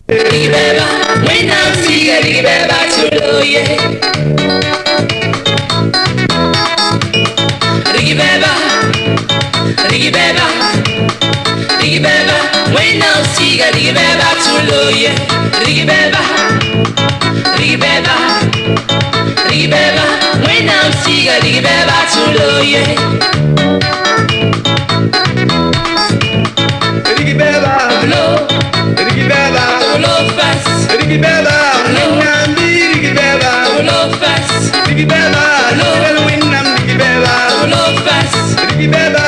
Rigibeba, when I'm sick, rigibeba tuloye. Rigibeba, rigibeba, rigibeba, when I'm sick, rigibeba tuloye. Rigibeba, rigibeba, rigibeba, when I'm sick, rigibeba tuloye. Rigibeba, Blow. rigibeba, Blow fast. rigibeba, winambi, rigibeba, Blow fast. rigibeba, yel winam, rigibeba, Blow fast. rigibeba,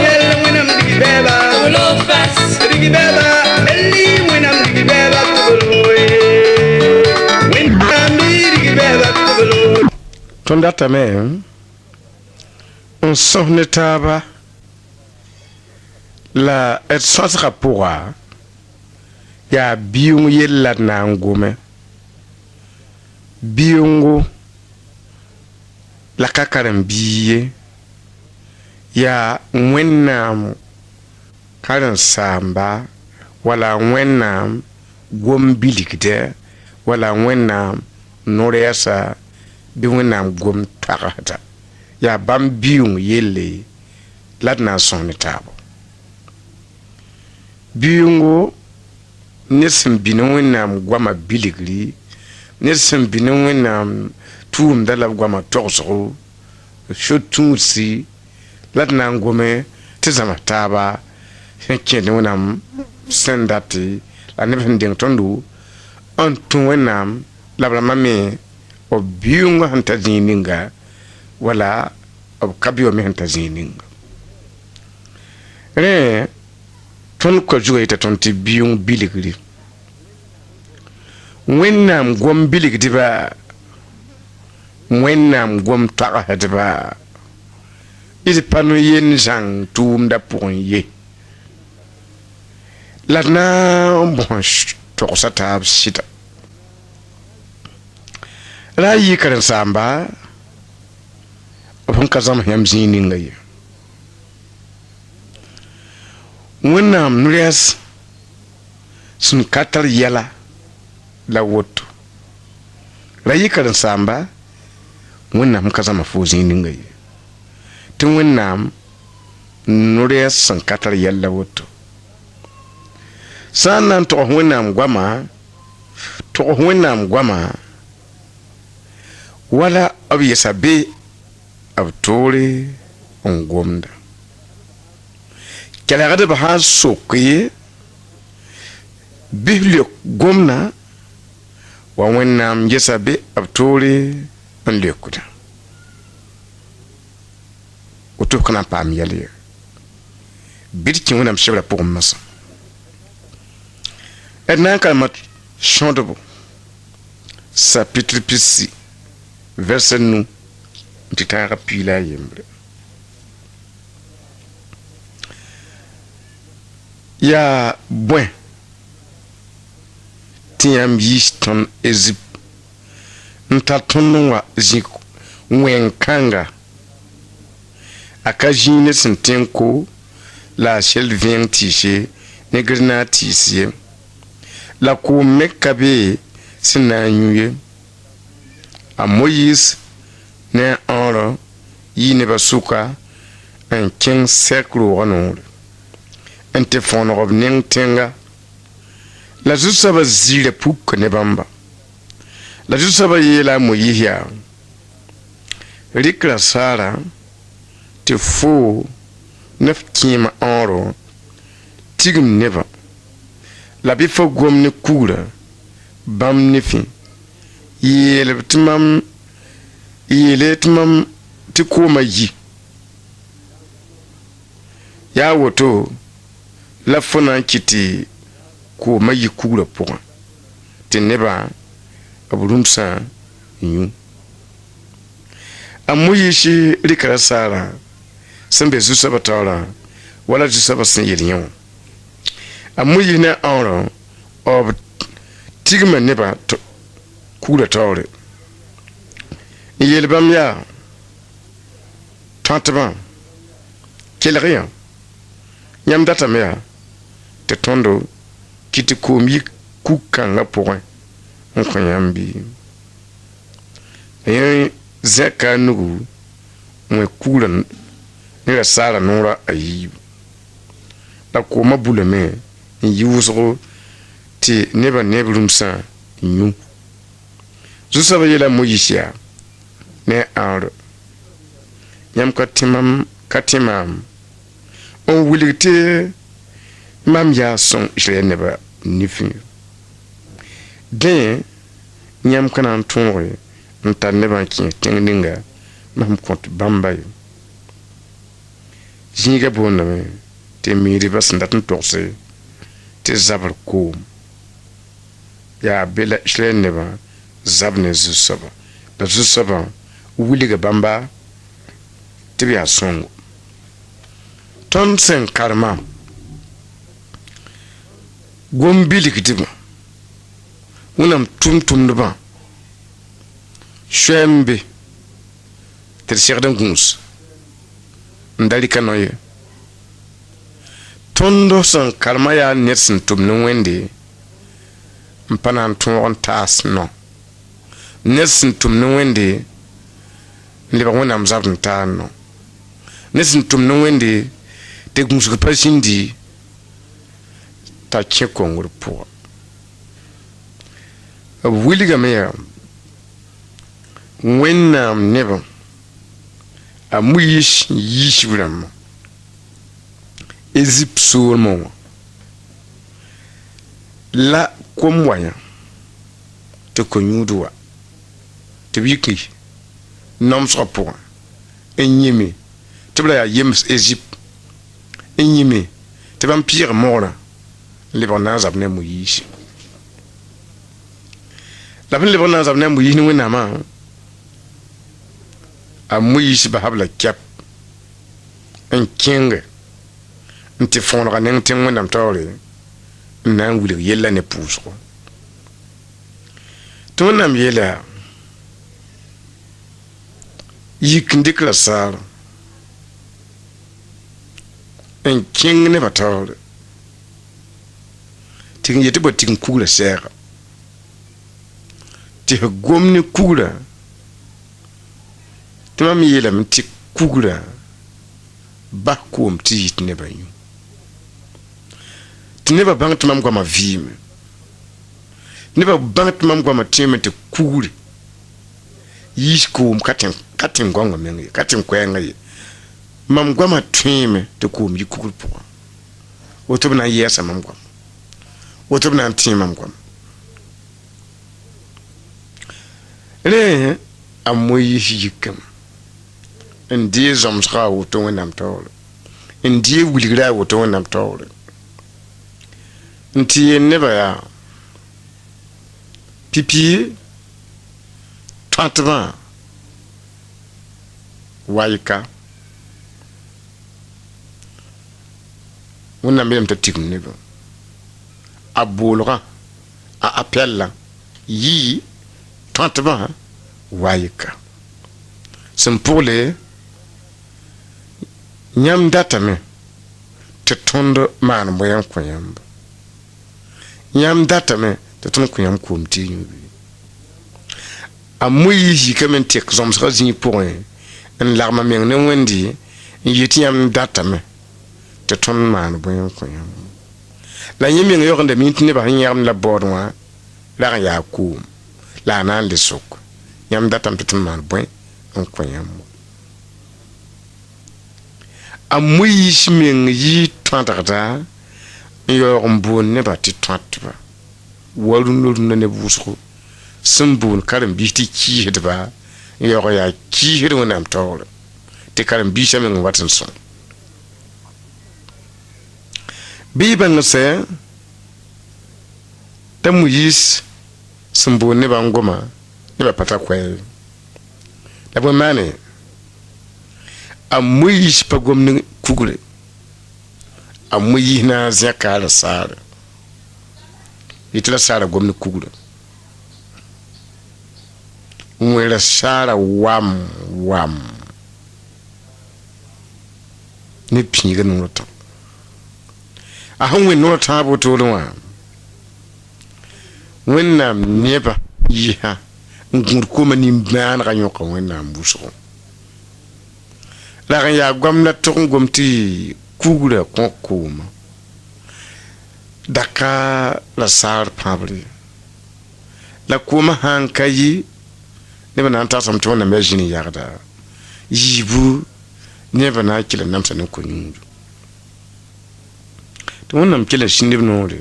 yel winam, rigibeba, Blow fast. rigibeba, eli winam, rigibeba, kuboloe, winambi, rigibeba, kuboloe. Tondata me on sonne taba la et sonsra pourra ya biung yella nangume biungu la kakaram biye ya wennam karan samba wala wennam gombilikde wala wennam noresa bi wennam gom tagata ya bam biung yelle ladna sonne tabo biungu nesim binu wennam gwama biligri nesim binu wennam tuum dala gwama tokso shotunsi ladna ngome tizama taba henkene wennam sendati la nefen ding tondu antu wennam labla mame o biungu hanta zininga wala o kabio me hanta zininga re ton ko jugaita ton ti biung biligri wennam gom biligdi ba wennam gom taga ba isi panu yen jang tuum da pour ye ladna bon to sata sita rayi karan samba on kazam yam zini ngaye wennam nures sun katar yala la woto rayi karan samba wennam kazam fu zini ngaye tun wennam nures sun katar yala woto sanan to wennam gwama wala ab yasabe ab tore on gomda kala gada ba ha sokiye bihli gomna wa wennam yasabe ab tore on lekuda oto kana pam yale birki wennam shebra pour masa edna kalmat chondebo chapitre 6 verset nous titara pila yembre ya buen tiam yiston ezip ntatonwa zik wenkanga akajine sentenko la shel vient tiché negrina tisie la ko mekabe sinanyuye a Moïse ne oro yi ne basuka en king seklo ronor ente fono ning tenga la jusa ba zile puk ne bamba la jusa ba yela moyihia rikla sara te fo nef kima oro tigum neba la bi fo gom ne kura bam nefi yele timam ti koma yi ya woto la fona kiti koma yi kura pour te neba aburumsa yu amuyi shi rikara sara sembe zusa batara wala zusa basin yeliyon amuyi na oro ob tigma neba kura tawre yelbam ya tantban kelriya nyam data me te tondo kiti komi kanga pʋgẽ n kõ yãmb bɩ yẽ zẽka a nugu wẽ kugrã ne ra saara noora a yiib la kooma bulame n yi wʋsgo tɩ nebã neb rũmsã n yũ zu-soabã yeela moyis yaa ne ãor yãmb ka tẽ maam n wilg tɩ mam yaa sõng israɛl nebã nifẽ dẽ yãmb ka na n tõoge n tar nebã n kẽ tẽng ninga mam kõt bãmba ye zĩiga boondame tɩ miidbã sẽn dat n togse tɩ zabr koom yaa be la israɛl nebã zab ne zu-soabã la zu-soabã wilga bãmba tɩ b yaa sõngo tõnd sẽn karema gom-bilgdbã wẽnnaam tʋm-tʋmdbã soɛɛ n be tɩ d segd n gũus n da rɩka noye tõnd sẽn karema yaa ned sẽn tʋm ne wẽnde n pa na n tõog n taas no ned sẽn tʋm ne wẽnde n lebg wẽnnaam zabd n taas no ned sẽn tʋm ne wẽnde tɩ gũusg pa zĩndi t'a kẽ kongr pʋga b wilgame yaa wẽnnaam nebã a moyiis n yiisb rãmbã ezip soolmã wã la kom wa yã tɩ ko-yũud wa tɩ b yik nomsgã pʋgã n yĩme tɩ b ra yaa yems ezip n yĩme tɩ bãmb pɩɩg mogrã n lebg na n zab ne a moyiis la b n lebg na n zab ne a moyiis ne wẽnnaamã a moyiis basb la kɛp n kẽnge n tɩ fõonega neng tẽng wẽnnaam taoore n na n wilg yella ne pʋʋsgo tɩ wẽnnaam yeela yik n dɩk ra saar n kẽng nebã taoore tɩ n yetɩ ba tɩg n kugrã sɛɛga tɩ f gom ne kugrã tɩ mam yeelame tɩ kugrã bas koom tɩ yit nebã yũ tɩ nebã bãng tɩ mam goamã vɩɩme nebã bãng tɩ mam goamã tõeme tɩ kugre yiis koom ka tẽn goamã meng ye ka tẽn koɛɛngã ye mam goamã tõeme tɩ koom yi kugr pʋgã woto b na n yɛɛsa mam goam woto b na n tẽ mam goam rẽ a moyiis yikame n dee zõmsga a woto wẽnnaam taoore n dee wilgrã a woto wẽnnaam taoore n tɩ yeel nebã yaa pipi tõatbã wayka wẽnnaam yeelame t'a tigm nebã a boolgã a apɛllã yɩɩ tõatbã wayka sẽn pʋgle yãmb datame tɩ tõnd maan bõe n kõ yãmb yãmb datame tɩ tõnd kõ yãmb koom tɩ yũubi a moyiis yikame n tek zõmsgã zĩig pʋgẽ n lagma meng ne wẽndi n yet yãmb datame tɩ tõnd maan bõe n kõ yãmb la yẽ meng yõgenda miin tɩ nebã sẽn yãgem la baood wã rag n yaa koom la a na n le sok yãmb datame tɩ tõnd maan bõe n kõ yãmb a moyiis meng yɩ tõadgda n yaoog n boond nebã tɩ tõatba wa rũndã neb wʋsgo sẽn boond karen-biis tɩ kiisdba n yaoog n yaa kiisd wẽnnaam taoore tɩ karen-biisã meng n wat n sõng bɩ y bãng sɛ t'a moyiis sẽn boond nebã n goma nebã pa ta koɛɛ la bõe maane a moyiis pa gom ne kugre a moyiis na n zẽka a ra saare yetɩ ra saara gom ne kugre n wẽ ra saara wam ne pĩiga noor tã a sẽn wẽ noor tãab wotore wã wẽnnaam neba yɩsa n gũud koma nin-bãanegã yõka wẽnnaam wʋsgo la n yaa goam la tʋg n gom tɩ kugrã kõ kooma daka la saar pãbre la kooma sãn ka yɩ neba na n tagsem tɩ wẽnnaam yaa zĩn yagda yiibu neba na n kɩla namsa ne ko-yũudu tɩ wẽnnaam kela sĩ neb noore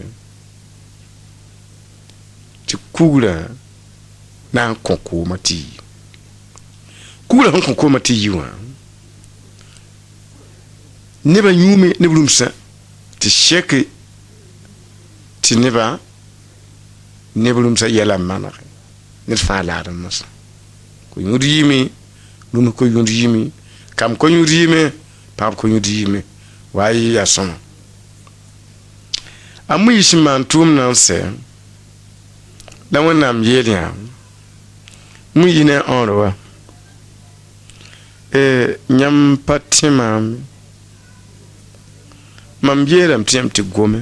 tɩ kugrã na n kõ kooma tɩ yi kugrã sẽn kõ kooma tɩ yi wã neba yũume neb rũmsã tɩ sɛke tɩ neb rũmsã yɛla n manege ned fãa laad n masa ko-yũud yɩɩme rũms ko-yũud yɩɩme kam ko-yũud yɩɩme pãgb ko-yũud yɩɩme waa yɩ yaa sõma a mu yɩ sẽn maan tʋʋm na n sɛ la wẽnnaam yeel yã mu yɩ ne õore wa yãmb pa tẽ maame mam yeelame tɩ yãmb tɩ gome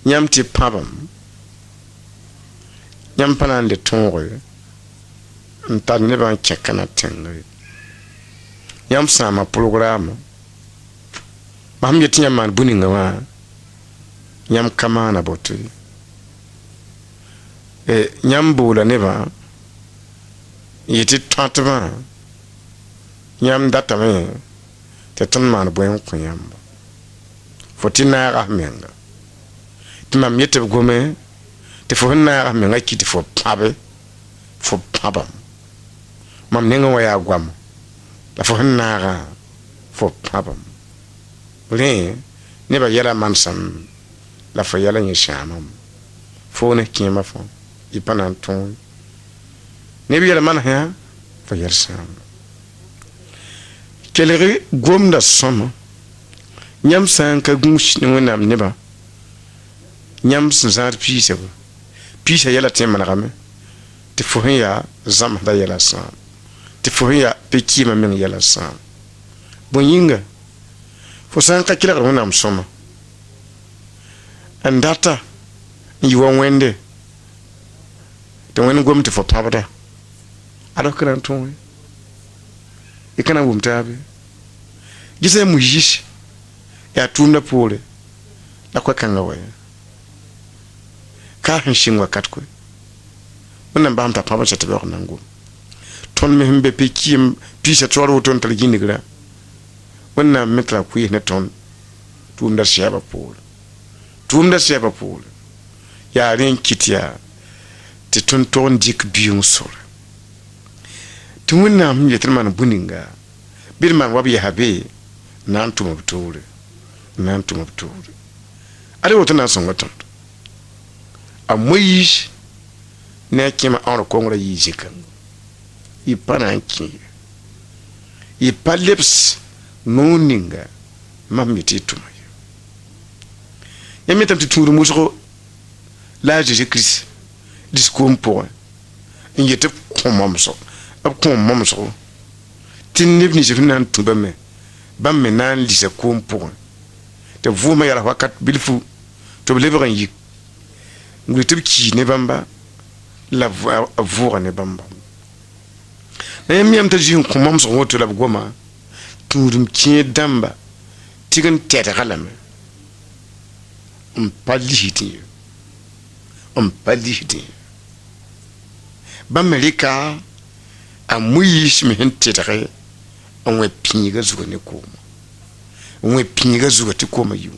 yãmb tɩ pãbam yãmb pa na n le tõoge n tar nebã n kẽka na tẽngre yãmb sãama pʋlgraama mam yetɩ yãmb maan bu-ninga wã yãmb ka maana boto yãmb boola nebã yetɩ tõatbã yãmb datame tɩ tõnd maan bõe n kõ yãmba fo tɩ naagas menga tɩ mam yetɩ b gome tɩ fo sẽn naagas menga ki tɩ fo pãbam mam nengẽ wã yaa goam la fo sẽn naagã fo pãbam rẽ nebã yɛla mansam la fo yɛla yẽ sãamam fo ne kẽema fõ y pa na n tõe neb yɛla manesã fo yɛl sãamda kelg gomda sõma yãmb sã n ka gũus ne wẽnnaam nebã yãmb sẽn zãad piisã yɛla tẽ manegame tɩ fo sẽn yaa zãmsda yɛla sãam tɩ fo sẽn yaa pe-kɩɩmã meng yɛla sãam bõe yĩnga fo sã n ka kelgd wẽnnaam sõma n data n yɩ wa wẽnde tɩ wẽnd gom tɩ fo pãbda ad f ka na n tõe y ka na n wʋm taabe gisã ya moyiis yaa tʋʋmdã poore la koɛ-kãngã wa kaa sẽn sɩng wakat koe wẽnnaam basem t'a pãb n sã tɩ baoog na n gom tõnd me sẽn be pe-kɩɩm piisã toor woto n tar gĩnigrã wẽnnaam me tara koees ne tõnd tʋʋmda sɛɛbã poore tʋʋmda sɛɛbã poore yaa rẽ n kɩt yaa tɩ tõnd tog n dɩk biʋʋng sore tɩ wẽnnaam sẽn yetɩ d maan bu-ninga bɩ d maan wa b yɛsa be na n tʋm b toore na n tʋm b toore ad woto na n sõnga tõnd a moyiis ne a kẽma õor kongrã yɩɩ zĩ-kãnga y pa na n kẽ ye y pa lebs noog ninga mam me tɩ y tʋma ye yãmb metame tɩ tũudum wʋsgo la a Zeezi Kirist diskoom pʋgẽ n yetɩ b kõ mamsg b kõ mamsgo tɩ neb nins sẽn na n tũ bame bãmb me na n lisa koom pʋgẽ tɩ vʋʋmã yɛla wakat bilfu tɩ b lebg n yik n wilg tɩ b kii ne bãmba la a vʋʋga ne bãmba la yãmb yãmb t'a zĩig n kõ mamsg woto la b goma tũudum kẽer dãmba tɩg n tɛdga lame n pa lisdẽ ye n pa lisdẽ ye bãmb me rɩka a moyiis me sẽn tɩdge n wẽ pĩiga zugã ne kooma n wẽ pĩiga zugã tɩ kooma yiu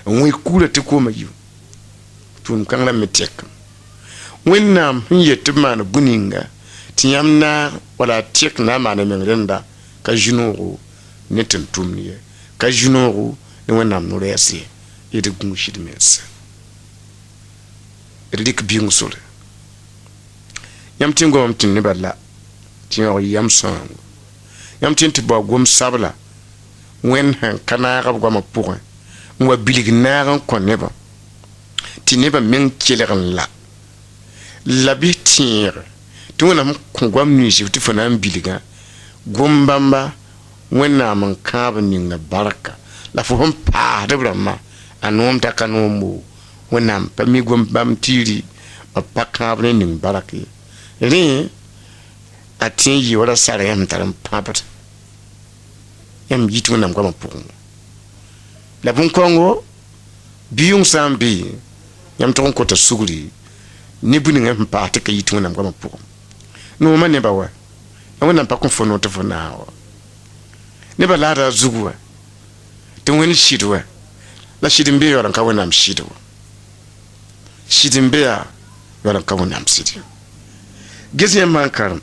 n wẽ kugrã tɩ kooma yiu tʋʋm kãng la me tɛkame wẽnnaam sẽn yet tɩ b maan bu-ninga tɩ yãmb naag wala a tɛk na n maana meng rẽnda ka zu-noogo ne tɩ n tʋmd ye ka zu-noogo ne wẽnnaam no-rɛɛs ye yetɩ gũusd mensa d rɩk biʋng sore yãmb tɩ n gomam tɩ nebã la tɩ yãog yam sõango yãmb tɩ n tɩ bao gom sabla wẽnd sẽn ka naag b goamã pʋgẽ n wa bilg naag n kõ nebã tɩ nebã meng kelg n la bɩ tẽege tɩ wẽnnaam kõ goam ninsb tɩ fo na n bilgã gom bãmba wẽnnaam n kãab ninga barka la fo sẽn paasd b rãmbã a noom t'a ka noom bo wẽnnaam pa mi gom bãmb tiiri b pa kãab ne ning bark ye rẽ a tẽ yɩ wara sara yãmb tar n pãbd yãmb yit wẽnnaam goamã pʋgẽ la bõn-kaoongo bɩ-yʋng sã n be yãmb tog n kota sugri ne bu-ningã sẽn paas tɩ ka yit wẽnnaam goamã pʋgẽ noomã nebã wa wẽnnaam pa kõ fo noog tɩ fo naag wa nebã laada zug wa tɩ wẽnd sɩd wa la sɩd n be yaool n ka wẽnnaam sɩd wa sɩd n be yaa yaool n ka wẽnnaam sɩd ye ges yãmb maan karem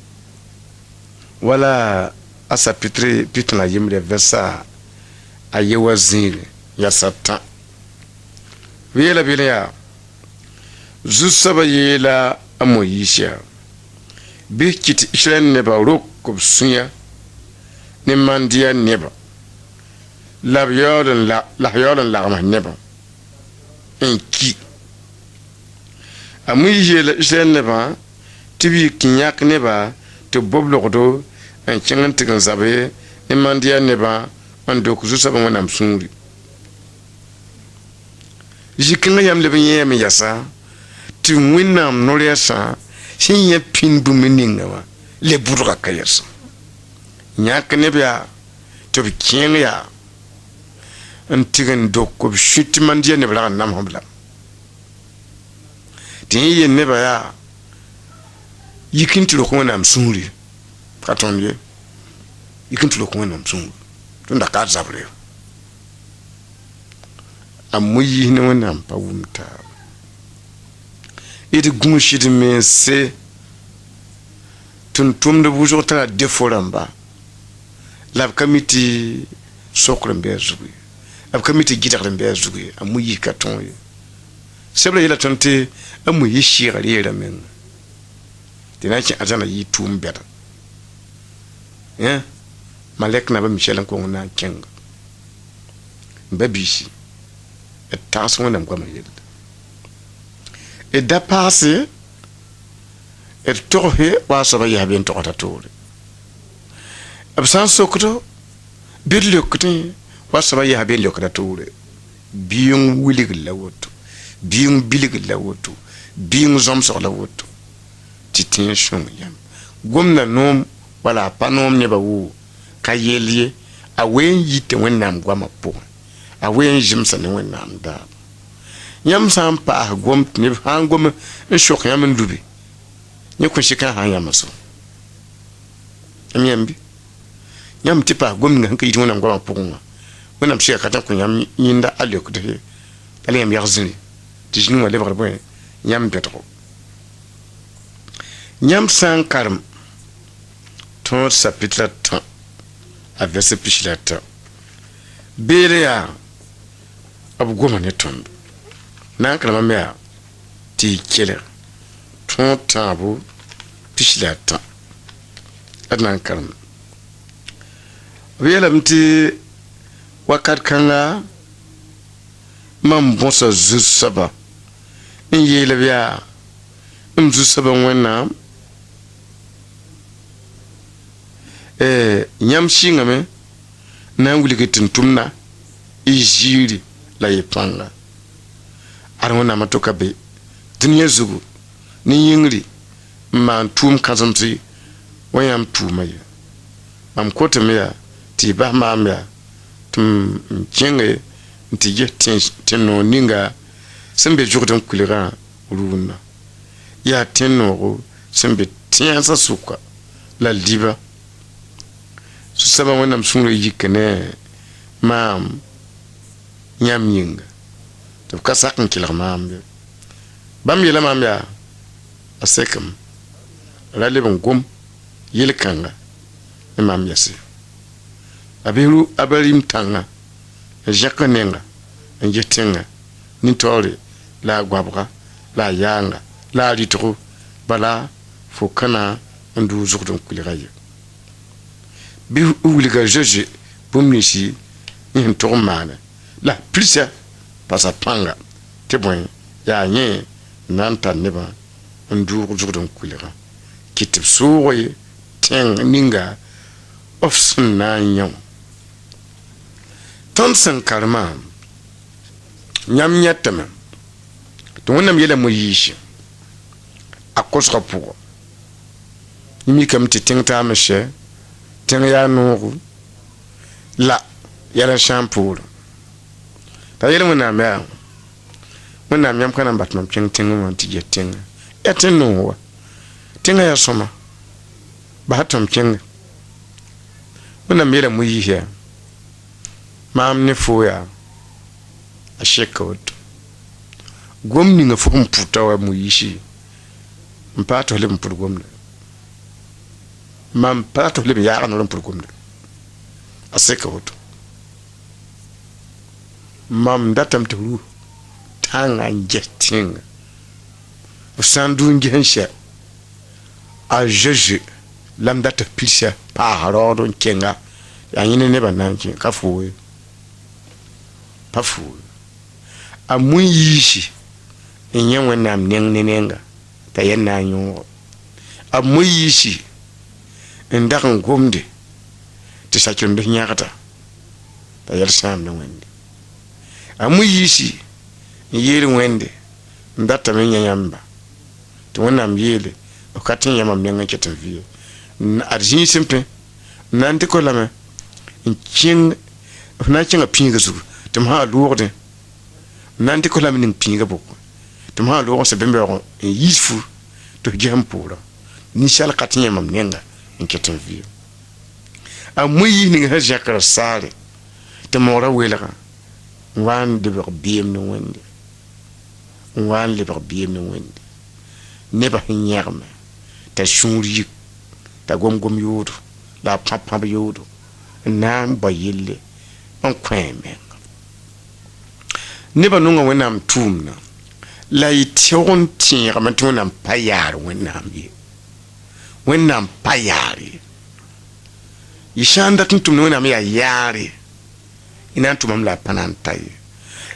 wala a sapitre pitã yembre versa a ye wa zĩige yasa tã b yeela bɩ yaa zu-soabã yeela a moyiisã bɩ kɩt israɛl nebã rok b sũyã ne mandiya nebã la b yaool n lagms nebã n ki a moyiis yeela israɛl nebã tɩ b yik n yãk nebã tɩ b boblgdo n kẽng n tɩg n zabe ne mandiya nebã n dok zu-soabã wẽnnaam sũuri zĩ-kãngã yam leb n yẽeme yasa tɩ wẽnnaam no-rɛɛsã sẽn yã pĩn bũmb ninga wã le bʋdga ka yɛsa yãk neb yaa tɩ b kẽeng yaa n tɩg n dok b sũ tɩ mandiya neb rag n namsb la tɩ yẽ yen nebã yaa yik n tɩ rok wẽnnaam sũuri ka tõnd ye yik n tɩ rok wẽnnaam sũuri tɩ da ka zabre a moyiis ne wẽnnaam pa wʋm taab d gũusd mense tʋm-tʋmdb wʋsg tara defo rãmba la b ka mi tɩ sokr n bɩ a zug ye b ka mi tɩ gɩdgd n bɩ a zug ye a moyiis ka tõog ye sebra yeela tõnd tɩ a moyiis sɩɩgr yeera menga tɩ na n kẽ a zãna yɩ tʋʋm bɛda malɛk nabã michɛl n kong na n kẽnga n ba biisi d tags wẽnnaam goamã yelle d da paase d togse waa soabã yɛsa be n togsa toore b sã n sokdo bɩ d leokdẽ waa soabã yɛsa be n leokda toore bɩ-yõng wilgd la woto bɩ-yõng bilgd la woto bɩ-yõng zõmsg la woto tɩ tẽeg sõng yam gomda noom wala a pa noom nebã woo ka yell ye a ween yite wẽnnaam goamã pʋgẽ a ween zemsa ne wẽnnaam daab yãmb sã n paas gom tɩ neb sã n gom n sok yãmb n lube yẽ kõ sɩkã sã n yãmb so yãmb yãmbi yãmb tɩ paas gom ninga sẽn ka yit wẽnnaam goamã pʋgẽ wã wẽnnaam sɩka ka tã kõ yãmb yĩnda a leokdse la yãmb yag zĩri tɩ zĩnig wã lebgd bõe yãmb bẽdgo yãmb sã n karem tõod sapitra tã a vɛrse pisla tã beere yaa b goma ne tõnd na n karema me yaa tɩ y kelg tõod tãabo pisla tã d na n karem b yeelame tɩ wakat kãnga mam bõsa zu-soabã n yeelb yaa m zu-soabã wẽnnaam yãmb sɩngame na n wilg tɩ n tʋmna y ziiri la y pãnga ad wẽnnaamã to ka be dũniyã zugu ne yĩngri n maan tʋʋm kãsemse wa yãmb tʋʋmã ye mam kotame yaa tɩ y bas maam yaa tɩ n kẽnge n tɩ ges tẽn-noog ninga sẽn be zugd n kulgã rʋʋnã yaa tẽn-noogo sẽn be tẽensã sʋka la liba zu-soabã wẽnnaam sũurã yik ne maam yãmb yĩnga tɩ b ka sak n kelg maam ye bãmb yeela maam yaa a sekame ra leb n gom yel-kãnga ne maam yɛse a beeru a ba rim tãngã n zẽk nenga n ges tẽnga nin-taoore la a goabga la a yaanga la a rɩtgo bala fo kãna n dʋʋ zugd n kulga ye bɩ wilga zoe bũmb ninsi yẽ sẽn tog n maane la pirsa pasa pãnga tɩ bõe yaa yẽ na n tar nebã n dʋʋg zugd n kulga kɩ tɩ b soog ye tẽng ninga f sẽn na n yão tõnd sẽn karema yãmb yẽtame tɩ wẽnnaam yɛla moyiisi a kosga pʋgɔ yẽ mikame tɩ tẽng taame sɛ tẽng yaa noogo la yɛla sã n poorẽ t'a yɛl wẽnnaam yaa wẽnnaam yãmb ka na n bat mam kẽng tẽngẽ wã tɩ get tẽngã ya tẽ noog wa tẽngã yaa sõma basa tõm kẽnge wẽnnaam yɛla moyiis yaa maam ne fo yaa a sɛka woto gom ninga fo n puta wa moyiisi n paa tɩ f leb n pʋd gomda mam paa tɩ f leb n yaag nor n pʋd gomda a sɛka woto mam datame tɩ f ru tãngã n ges tẽnga f sã n dʋʋn ges n sɛ a zoe la m dat f pirsã paasa raood n kẽnga yaa yẽ ne nebã na n kẽ ka fooye pa fooye a mun yiisi n yẽ wẽnnaam neng ne nenga t'a yɛl na n yõogo a mun yiisi n dag n gomde tɩ sakɩremd yãgda t'a yɛl sãam ne wẽnde a mun yiisi n yeel wẽnde n datame n yã yãmba tɩ wẽnnaam yeele f ka tẽ yãmam neng n ket n vɩɛ ad zĩig sẽn pẽ n na n dɩko lame n kẽng f na n kẽnga pĩiga zugu tɩ m sã n loogdẽ n na n dɩko lame ning pĩiga bʋkẽ tɩ m sã n loog sẽn bẽn-beoog n yiis fu tɩ f ges n poorã ninsaal ka tẽ yãmam nenga n ket n vɩɛ a moyiis ning sẽn zẽkr saare tɩ moogrã welgã n wa n lebg beem ne wẽnde n wa n lebg beem ne wẽnde nebã sẽn yãgme t'a sũur yik t'a gom-gom yoodo la a pãb-pãb yoodo n na n ba yelle n kõ menga nebã nonga wẽnnaam tʋʋmdã la y tẽog n tẽegame tɩ wẽnnaam pa yaar wẽnnaam ye wẽnnaam pa yaar ye y sã n dat n tʋm ne wẽnnaam yaa yaare y na n tʋmame la a pa na n ta ye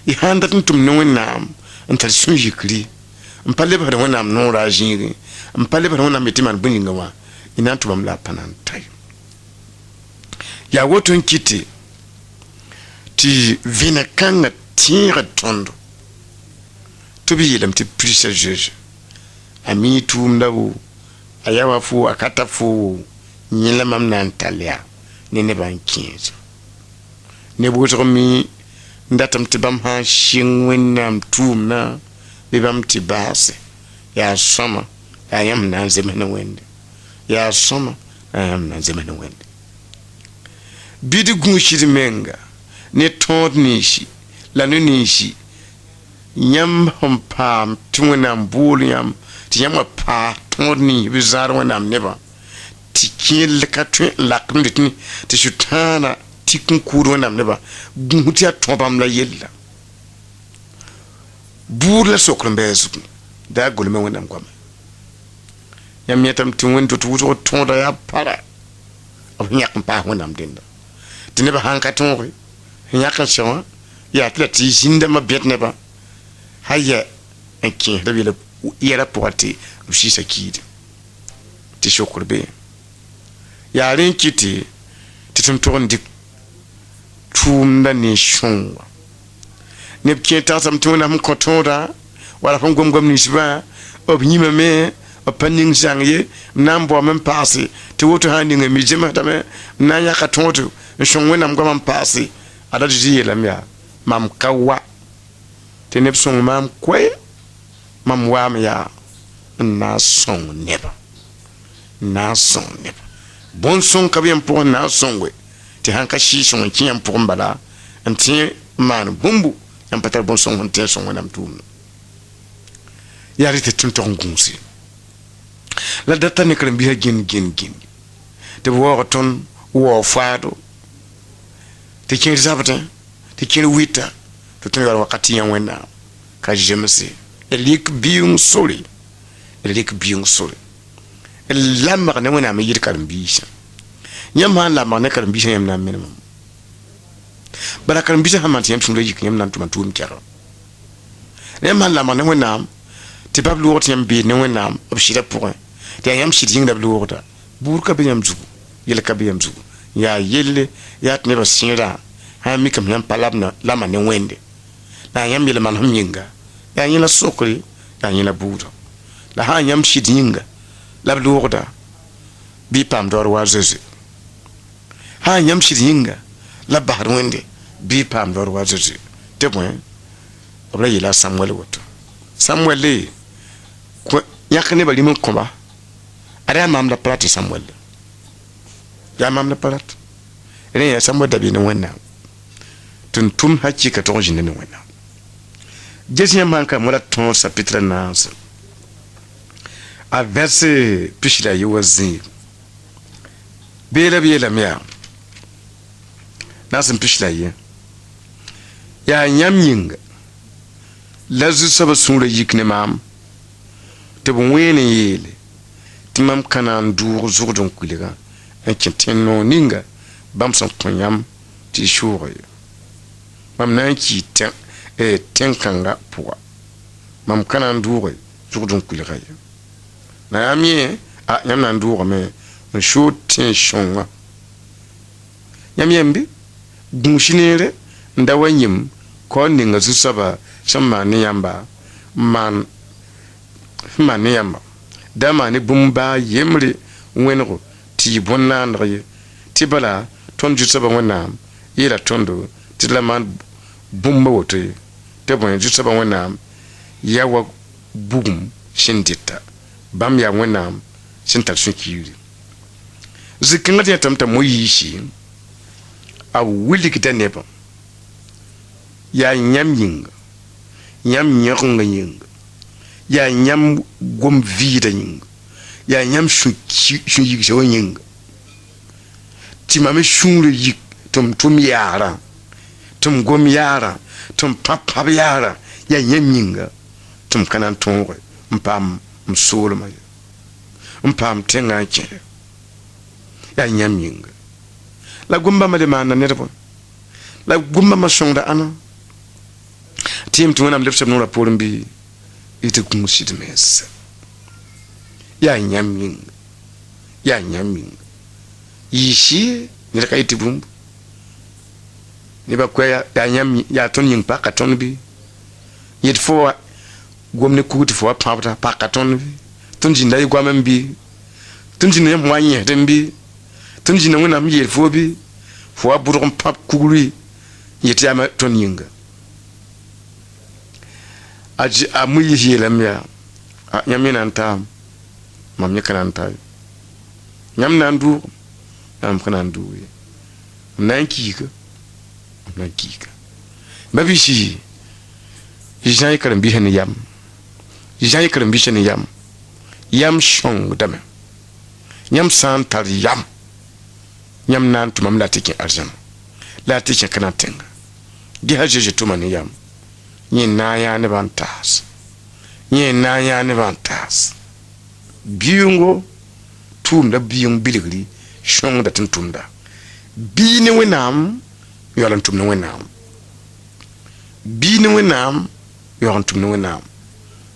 y sã n dat n tʋm ne wẽnnaam n tar sũ-yikri n pa lebsd wẽnnaam noorã a zĩigẽ n pa lebsd wẽnnaam be tɩ maan bõe-yĩngã wã y na n tʋmame la a pa na n ta ye yaa woto n kɩte tɩ vẽneg-kãngã tẽegd tõndo tɩ b yeelame tɩ pirsã zoe a mii tʋʋmda wo a ya wa fo a ka ta fo wo yẽ la mam na n tall yaa ne nebã n kẽese neb wʋsg mi n datame tɩ bãmb sã n sɩng wẽnnaam tʋʋmdã bɩ bãmb tɩ baase yaa sõma yaa yãmb na n zems ne wẽnde yaa sõma yaa yãmb na n zems ne wẽnde bɩd gũusd menga ne tõod ninsi la ne ninsi yãmb sẽn paam tɩ wẽnnaam bool yãmb tɩ yãmb wa paa tõod nins bɩ zãad wẽnnaam nebã tɩ kẽel ka tõe n lakemde tɩ sʋtãana tik n kʋʋd wẽnnaam nebã gũus tɩ yaa tõ bãmb la yella buud la sokr n bɛɛ zugu daa golme wẽnnaam goame yãmb yẽtame tɩ wẽnd tɩ wʋsg tõoda yaa para b yãk n paas wẽnnaam dẽnda tɩ nebã sãn ka tõoge n yãk n sẽ wã yaa tɩ la tɩ zĩndãmbã bẽd nebã ha yɛ n kẽesda b yɛla pʋga tɩ b sɩsa kiide tɩ sokr be yaa rẽ n kɩtɩ tɩ tɩm tog n dɩk tʋʋmda ne sõnga neb kẽ tagsame tɩ wẽnnaam sẽn kõ tõoda wala fõn gom-gom ninsbã b yĩmame b pa ning zãng ye m na n baoame n paase tɩ woto sã n ning mi zemsdame m na n yãka tõodo n sõng wẽnnaam goamã n paase a da tɩ tɩ yeelame yaa mam ka wa tɩ neb sõng maam koe mam waame yaa n na n sõng nebã n na n sõng nebã bõn-sõng ka b yãmb pʋgẽ n na n sõnge tɩ sãn ka sɩɩ sõng n kẽ yãmb pʋgẽ bala n tẽ n maan bũmbu yãmb pa tar bõn-sõng sẽn tẽ n sõng wẽnnaam tʋʋmdã yaa rɩ tɩ tɩ m tog n gũuse la data ne karen-biisã gĩnd tɩ b waoog tõnd waoog faado tɩ kẽer zabdẽ tɩ kẽer wɩta tɩ tõnd yaool wakati yã wẽnnaam ka zemse d rɩk biʋʋng sore lamg ne wẽnnaam n yɩd karen-biisã yãmb sã n lamg ne karen-biisã yãmb na n menemam bala karen-biisã sã n maan tɩ yãmb sũurã yik yãmb na n tʋma tʋʋm kɛgr yãmb sã n lamg ne wẽnnaam tɩ bab loog tɩ yãmb beed ne wẽnnaam b sɩdã pʋgẽ tɩ yaa yãmb sɩd yĩngda b loogda buur ka be yãmb zugu yel ka be yãmb zugu yaa yelle yaa tɩ nebã sẽerã sã n mikame yãmb pa lama ne wẽnde la yãmb yel manesem yĩnga ya yẽla sokre ya yẽla buuda la sã n yãmb sɩd yĩnga la b loogda bɩ y paam daoor waa zoe sã n yãmb sɩd yĩnga la b basd wẽnde bɩ y paam daoor waa zoe tɩ bõe b ra yeela a samuɛl woto samuɛl yãk nebã rɩm n kõba ad yaa maam la pa rat tɩ samuɛl yaa maam la pa rat rẽ yaa samuɛl da bɩ ne wẽnnaam tɩ n tʋm hakɩɩka tog n zĩnda ne wẽnnaam ges yãmb sãn ka wala tõog sapitra naase a verse pish la yi wa zĩig beela b yeelame yaa naas n pish la ye yaa yãmb yĩnga la zu-soabã sũurã yik ne maam tɩ b wẽen n yeele tɩ mam ka na n dʋʋg zʋgd n kulga n kẽ tẽn-noog ninga bãmb sẽn kõ yãmb tɩ y soog ye mam na n kɩɩ tẽn-kãnga pʋga mam ka na n dʋʋge zʋgd n kulga ye na yãmb yẽ yãmb na n dʋʋgame n sood tẽn-sõnga yãmb yembe gũus neere n da wa yĩm kao ninga zu-soabã sẽn maan ne yãmba sẽn maan ne yãmba da maane bũmb baa yembre wẽnego tɩ yɩ bõn-naandg ye tɩ bala tõnd zu-soabã wẽnnaam yeela tõndo tɩ la maan bũmba woto ye tɩ bõe zu-soabã wẽnnaam ya wa bugum sẽn dɩta bãmb yaa wẽnnaam sẽn tar sũ-kiiri zĩ-kãngã tɩ yã tame t'a moyiisi a wilgda nebã yaa yãmb yĩnga yãmb yõgenga yĩnga yaa yãmb gom vɩɩda yĩnga yaa yãmb sũ-yigsa wã yĩnga tɩ mame sũurã yik tɩ m tʋm yaarã tɩ m gom yaarã tɩ m pãb yaarã yaa yãmb yĩnga tɩ m ka na n tõoge n paam m soolmã ye n paam tẽngã n kẽ yaa yãmb yĩnga la gom-bãmbã le maanda nedbã la gom-bãmbã sõngda ãna tɩ yem tɩ wẽnnaam lebsb noorã poorẽ bɩ y tɩ gũus sɩd mensa yaa yãmb yĩnga yaa yãmb yĩnga yiisi ned ka yetɩ bũmb nebã koɛ yaa yãmb yaa tõnd yĩng paka tõnd bɩ yet fo wa gom ne kug tɩ fo wa pãbda paka tõnd bɩ tõnd zĩnda y goam n bɩ tõnd zĩnda yãmb wa yẽsd n bɩ tõnd zĩnda wẽnnaam yeel fo bɩ fo wa bʋdg n pãb kugri n yet yaama tõnd yĩnga a moyiis yeelame yaa yãmb yẽ na n taam mam yẽ ka na n ta ye yãmb na n dʋʋgem mam ka na n dʋʋg ye m na n kiiga m na n kiiga ba bɩ zã y karen-biisã ne yam zã y karen-biisã ne yam sõngdame yãmb sã n tar yam yãmb na n tʋmame la tɩ kẽ arzãma la a tɩ kẽ kana tẽnga ges a zeezi tʋma ne yam yẽ na n yaa nebã n taas yẽ na n yaa nebã n taas biuungo tʋʋmda biung bilgri sõngda tɩ n tʋmda bii ne wẽnnaam yaool n tʋm ne wẽnnaam bii ne wẽnnaam yaoog n tʋm ne wẽnnaam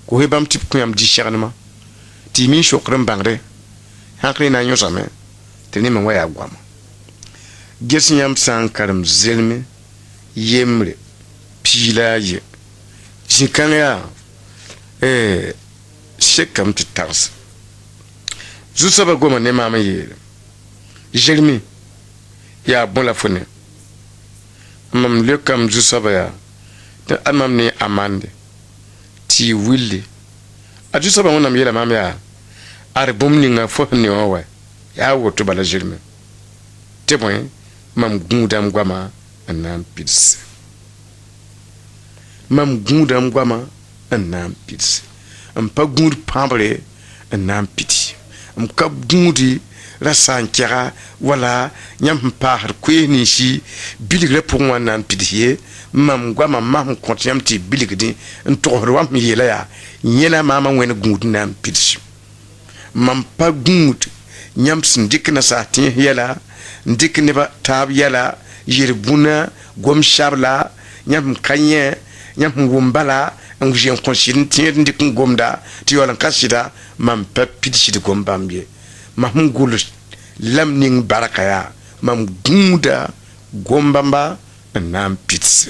kos bãmb tɩ b kõ yãmb dĩ-sɛgnemã tɩ y min sokr n bãngde sãk rẽ na n yõsame tɩ ne me wa yaa goama ges yãmb sã n karem zelme yembre pii la a ye zĩ-kãng yaa sekame tɩ tags zu-soabã goma ne maam n yeele zermi yaa bõe la fo ne mam leokame zu-soabã yaa tɩ a mam ne a mande tɩ y wille a zu-soabã wẽnnaam yeela maam yaa ad bũmb ninga fo sẽn ne wã wa yaa woto bala zerme tɩ bõe mam gũudame goama n na n pidse mam gũudame goama n na n pidse m pa gũud pãbre n na n pidi m ka gũudi ra sã n kɛga wala yãmb sẽn paasd koees ninsi bilgrã pʋgẽ wã n na n pids ye mam goama mam sẽn kõt yãmb tɩ y bilgdẽ n togsd wa m yeela yaa yẽla maamã wẽnd gũud n na n pids mam pa gũud yãmb sẽn dɩk nasaas tẽes yɛla n dɩk nebã taab yɛla yer-bũna gom-sabla yãmb sẽn ka yẽ yãmb sẽn wʋm bala n zĩ n kõ sɩd n tẽed n dɩk n gomda tɩ yaool n ka sɩda mam pa pidsd gom bãmb ye mam sẽn gʋls lam ning barka yaa mam gũuda gom bãmba n na n pids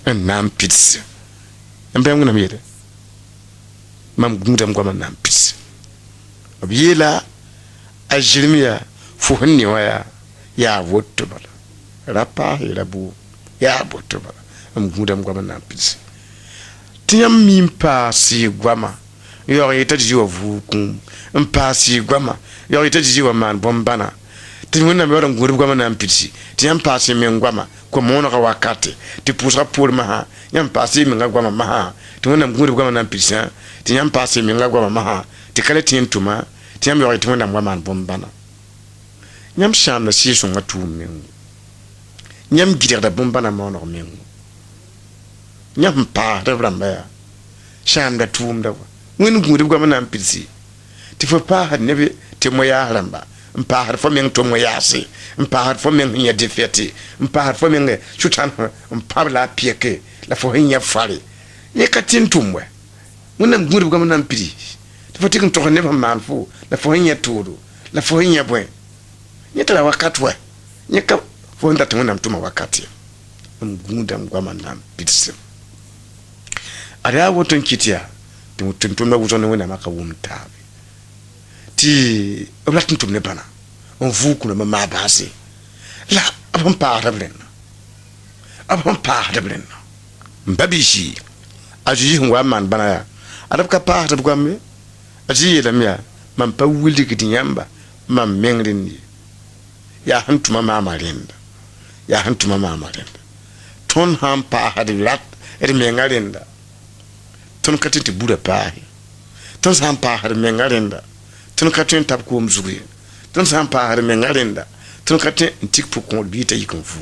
n na n pids n bɩ wẽnnaam yeele mam gudam goma nan pis b yela a jirmiya fu hanni waya ya wotto bala rapa rabu ya botto bala am gudam goma nan pis tiam mimpa si gwama yo yeta jiwa vukun mpa si gwama yo yeta jiwa man bombana ti wona me waran gudam goma nan pis tiam pa si men gwama ko mona ka wakati ti pusa pour ma nyam pa si men gwama ma ti wona gudam goma nan pis ti nyam pa si men gwama ma ti kale tin tuma ti nyam yo ti wona gwama man bombana nyam sham na si so ngatu men nyam gider da bombana mo no men nyam pa da bramba sham da tum da wani gudam goma nan pis ti fo pa ha nebe ti mo ya ramba mpa har fo men to mo yase mpa har fo men ya defete mpa har fo men chutan mpa la pieke la fo hinya fare ye katin tumwe munam gudam goma nan pis ti fo tikin to ne man fo la fo hinya todo la fo hinya bwe nyetala wakati wa nyeka fo ndata munam tuma wakati gudam goma nan pis ada woton kitia ti mutuntum na wuton wona maka wumtabe ti oblatin tum ne bana on vuku na ma base la abon pa rablen mbabishi aji ngwa man bana ya adab ka pa rab gwamme aji da miya man pa wuli gidi yamba man mengrin ni ya hantuma mama renda ton ham pa hadlat mengarinda ton katiti buda pahi ton sampa har mengarinda ton katin tap ko mzugi ton sampa har mengarinda ton katin tik pu ko bita yikon fu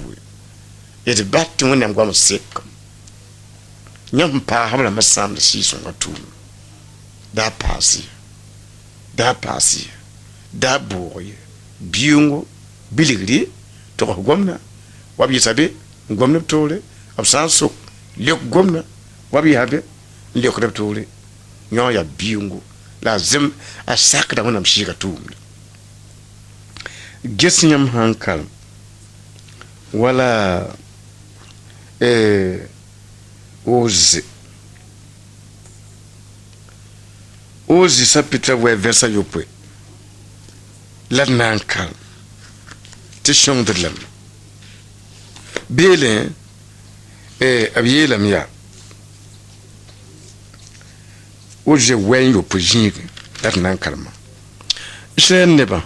e de bat wona ngwa sek nyam pa habla masam da si son gatu da pasi da boye biungo biligri to gomna wabi sabe gomna tole absanso lek gomna wabi habe le ko reptole nyo ya biungo la zim a sakda wonam shiga tum gesnyam hankal wala ozi sapitra we versa yopwe la nankal ti shongdlam bele abiyelam ya oje wen yo pujingi dat nan kalma shen neba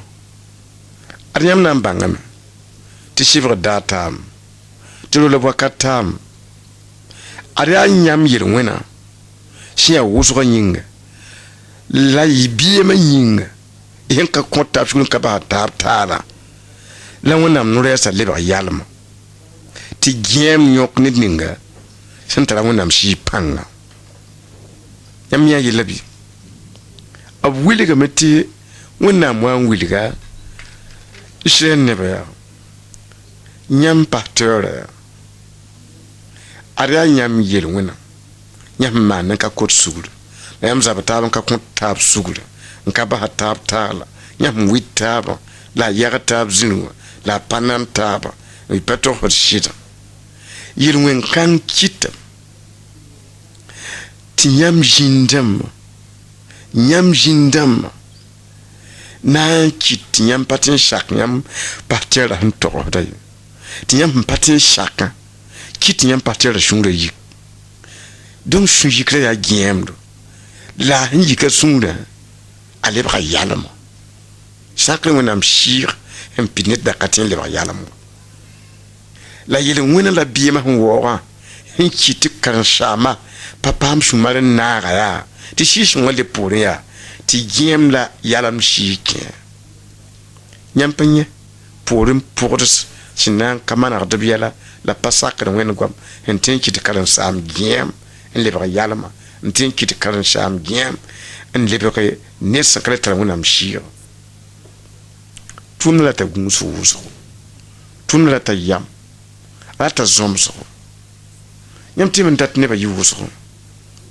ariam nan bangam ti shivre datam ti lo wakatam aria nyam yir wena shia wuso nyinga la yibie ma nyinga yen ka konta shun ka ba tara la wona mnure sa leba yalma ti gem nyok nidninga sentara wona mshi panga yamya yilabi ab wiliga meti wona mo an wiliga shen neba nyam parteur aria nyam yel wona nyam man ka kot sugul nyam zabata ka kot tab sugul nka ba tab tala nyam witaba la yaga tab zinu la panan taba i peto hot shit yel wen kan kita ti nyam jindam na kit nyam patin shak nyam partir han to da ti nyam patin shaka kit nyam partir shungre yik donc shuji kre ya gemdo la hinji ka sungda ale ba yalamo sakre wonam shir en pinet da katin le ba yalamo la yele wona la biema wora hin kiti kan shama papam shumare na ga ya ti shish ngole pore ya ti gem la yalam shike nyampanye porim porus sinan kamana da biala la pasakre wen gwam en tin kiti kan sam gem en le ba yalama en tin kiti kan sam gem en le ba ne secrétaire wonam shir tun la ta gunsu wuso tun la ta yam ata zomso nyam timen tat neba yuso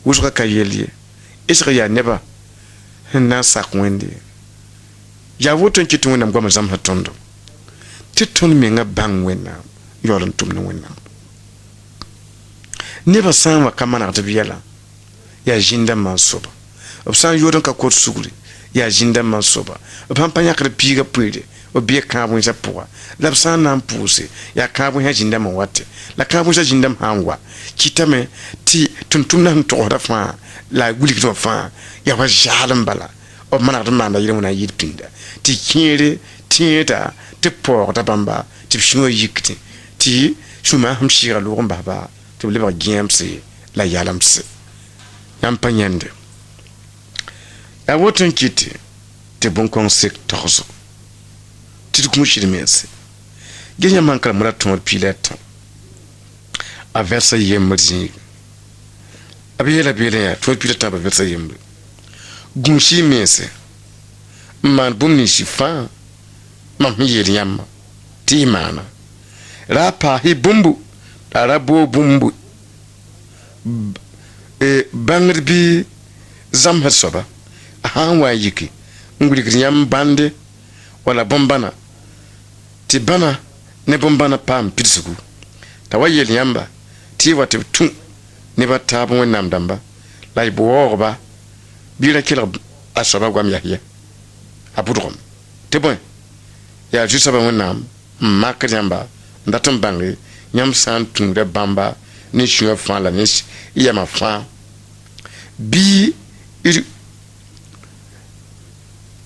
wuso ka yelie isra ya neba na sakwende ya woton kitu wona ngoma zam hatondo titon me nga bang wena yoron tumna wena neba sanwa kama na tabiala ya jinda mansoba b sã n yood n ka kot sugri yaa zĩnda man soba b sãn pa yãkd piiga pueere b bɩ kãab wẽnsã pʋga la b sã n na n pʋʋse yaa kãab wẽnsã zĩnda me wate la kãab wẽnsã zĩnda m sã n wa kɩtame tɩ tʋm-tʋmdã sẽn togsda fãa la wilgdmã fãa yaa wa zaal n bala b manegd n maanda yɩl wẽna yɩl pĩnda tɩ kẽere tẽeda tɩ paoogda bãmba tɩ b sũ-wã yikdẽ tɩ sũ-maa sẽn sɩɩga loog n basba tɩ b lebg gẽemse la yalemse yãmb pa yẽnde yaa woto n kɩtɩ tɩ bõn-kõng sek togso tɩ d kũu sɩd mense ges yãmb sãn karem ra tõod piila tã a vɛrsa yembr zĩig b yeela beelẽ yaa tõod piila tã a vɛrsa yembre gũusi mense n maan bũmb ninsi fãa mam sẽn yeel yãmba tɩ y maana ra a paasy bũmbu la a ra boog bũmbu bãngd bɩ zãmsd soaba a sã n wa n yiki n wilgd yãmb bãnde wala bõn-bãna tɩ bãna ne bõn-bãna paam pidsgu t'a wa yel yãmba tɩ y wa tɩ b tũ nebã taab wẽnnaam dãmba la y waoogba bɩ ra kelg a soaba goam yas-yɛ a bʋdgem tɩ bõe yaa zu-soaba wẽnnaam n makd yãmba n dat n bãnge yãmb sã n tũuda bãmba ne sũ-wã fãa la ne yamã fãa bɩ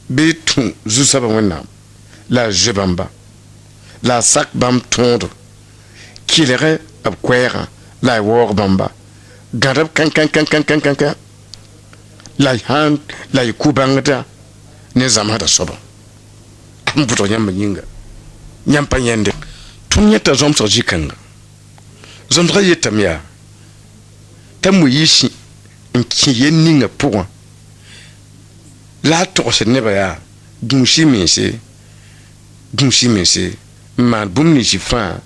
bɩ tũ zu-soaba wẽnnaam la a zoe bãmba la a sak bãmb tõodo kelge b koɛɛgã la a waoog bãmba gãd b kãn la y ku bãngda ne zãmsda soaba n bʋtg yãmb yĩnga yãmb pa yẽnde tõnd yẽta zõmsg zĩ-kãnga zõmsgã yetame yaa t'a moyiisi n kẽ yel ninga pʋgã la a togsd nebã yaa gũusi mense n maan bũmb ninsi fãa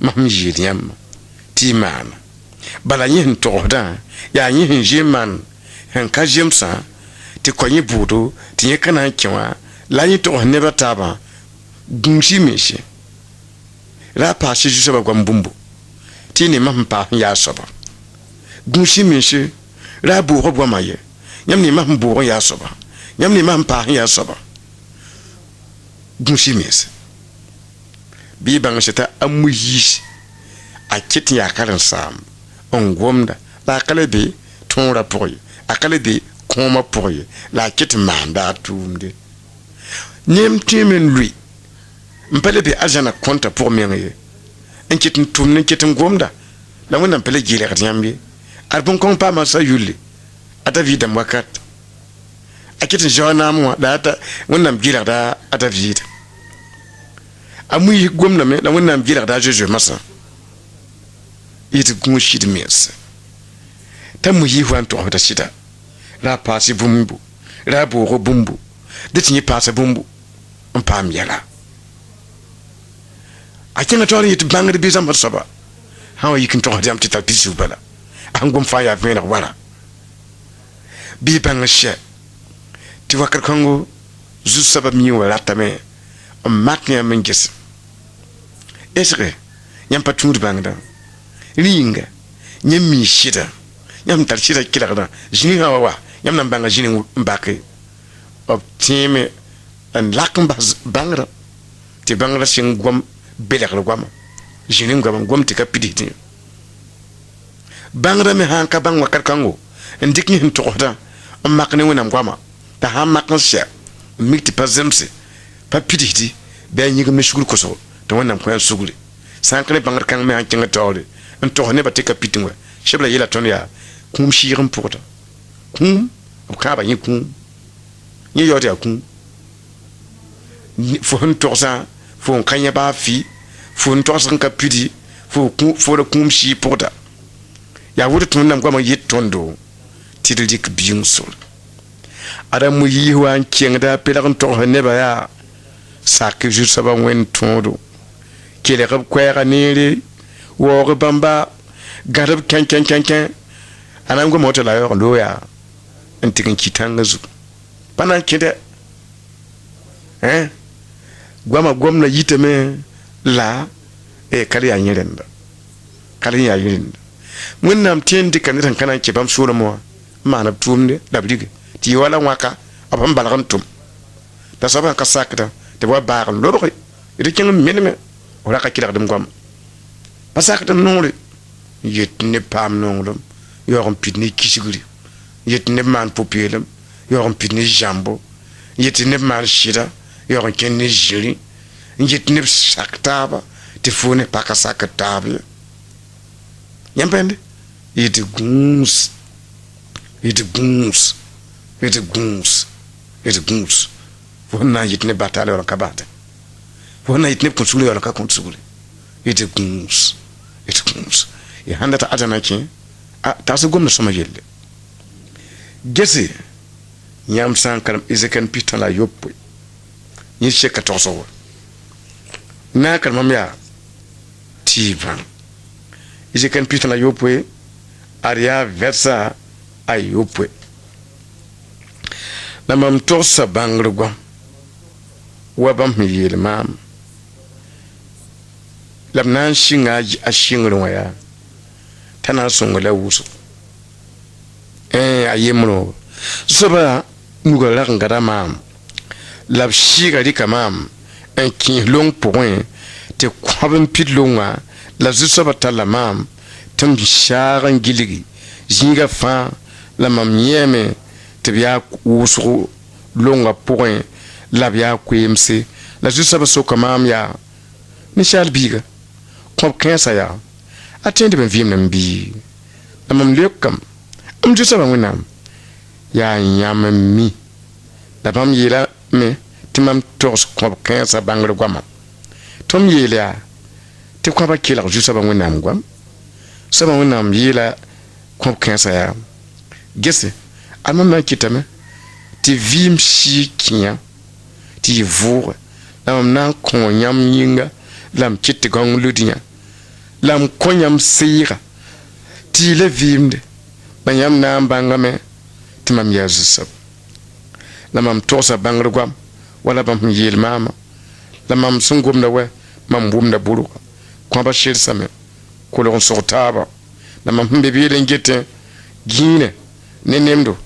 mam sẽn yeel yãmba tɩ y maana bala yẽ sẽn togsdã yaa yẽ sẽn zoe maan sẽn ka zemsã tɩ kõ yẽ bʋʋdo tɩ yẽ ka na n kẽ wã la yẽ togs nebã taabã gũusi mense ra a paasy zu-soaba goam bũmbu tɩ y ne mam sẽn paas n yaa soaba gũusi mense ra a boog goamã ye yãmb ne mam sẽn boog n yaa soaba yãmb ne mam sẽn paas n yaa soaba gũusi mense bɩ y bãng t'a a moyiis a ket n yaa karen-saam n gomda la a ka le be tõorã pʋgẽ ye a ka le be kõomã pʋgẽ ye la a ket n maanda a tʋʋmde neem tõeme n lʋɩ n pa le be arzãna kõnta pʋg meng ye n ket n tʋmd n ket n gomda la wẽnnaam pa le gɩlgd yãmb ye ad bõn-kõng paamã sa yulle a daviidãmb wakat a ket n zao naam wã la wẽnnaam gɩlgda a daviida a muyiis gomdame la wẽnnaam gɩlgda a zoe masã yetɩ gũus sɩd mense t'a muyiis wa n togsda sɩda ra a paasy bũmbu ra a boog bũmbu dɩ tɩ yẽ paasa bũmbu n paam yɛla a kẽnga taoor n yetɩ bãngd bɩ zãmsd soaba sã n wa yik n togsd yãmb tɩ tar pidsg bala a sẽn gom fãa yaa vẽeneg wara bɩ bãng sɛ tɩ wakat kãngo zu-soaba mii wã ratame n mak yãmb n ges esge yãmb pa tũud bãngdã rĩnga yãmb mii sɩda yãmb tar sɩda kelgdã zĩnig sã wa yãmb na n bãnga zĩnig n bake b tẽeme n lak n bas bãngrã tɩ bãngrã sẽn gom belgr goamã zĩnig goamã gom tɩ ka pidsdẽ bãngrã me sã n ka bãng wakat kãngo n dɩk yẽ sẽn togsdã n mak ne wẽnnaam goamã t'a sã n mak n sɛ n mik tɩ pa zemse pa pidsdi bɩ a yĩgm ne sugr kosgo tɩ wẽnnaam kõ a sugre sã n ka ne bãngd kãng me sã n kẽng taoore n togs nebã tɩ ka pitẽ wã sẽb la yeela tõnd yaa kũum sɩɩg n pʋgda kũum b kãaba yẽ kũum yẽ yaood yaa kũum fo sẽn togsã fo n ka yẽ baa fɩ fo n togsg n ka pidi fo ra kũum sɩɩg pʋgda yaa woto tɩ wẽnnaam goamã yet tõndo tɩ d rɩk biing sor ada moyiis wa n kẽngda pelg n togs nebã yaa sak zu-soaba wẽnd tõodo kelg b koɛɛga neere waoog bãmba gãd b kẽ a na n goma woto la yaoog loo yaa n tɩg n ki tãngã zug pa na n kẽ dɛ goamã gomdã yitame la kal yaa yẽ rẽnda kal yaa yẽ rẽnda wẽnnaam tẽen dɩka ned sẽn ka na n kẽ bãmb soolmẽ wã n maan b tʋʋmde la b rige ti wala waka abam balgam tum ta saba ka sakta te wa baar lobri ri king menme wala ka kila dum gom pasakta nongri yet ne pam nonglum yorom pitni kisiguri yet ne man popelum yorom pitni jambo yet ne man shira yorom ken ne jiri yet ne saktaba te fone paka saktabe yampende it goons fona yet ne batale wala kabata fona yet ne kunsuli wala ka kunsuli it goons ya handa ta atana ki ta su gomna sama yelle gese nyam san kalam izekan pitala yoppo ni sheka toso na kalmam ya tiban izekan pitala yoppo aria versa ayoppo na mam tosa bangrgo wabam yele mam lamnan shinga a shingro waya tana songola wuso ayemro soba nugola ngara mam lab shiga di kamam en kin long point te kwabin pidlonga la zusoba tala mam tum sharan giligi jinga fa la mam yeme te biya wuso longa point la biya kwemse la zusoba so kamam ya Michel biga kwab kensa ya atende ben vim nam bi amam lekam am jusa ba winam ya nyam mi da bam yela me timam tos kwab kensa bangre gwama tom yela te kwaba kila jusa ba winam gwam sama winam yela kwab kensa ya gese amam na kitame ti vim shi kinya ti vour amam na kon nyam yinga lam kitte gong ludinya lam konyam sira ti le vimde banyam na bangame timam yazusab lamam tosa bangre gwam wala bam yel mama lamam sungum da we mam bum da buru ko ba shir same ko lon sortaba lamam bebe le ngete gine nenemdo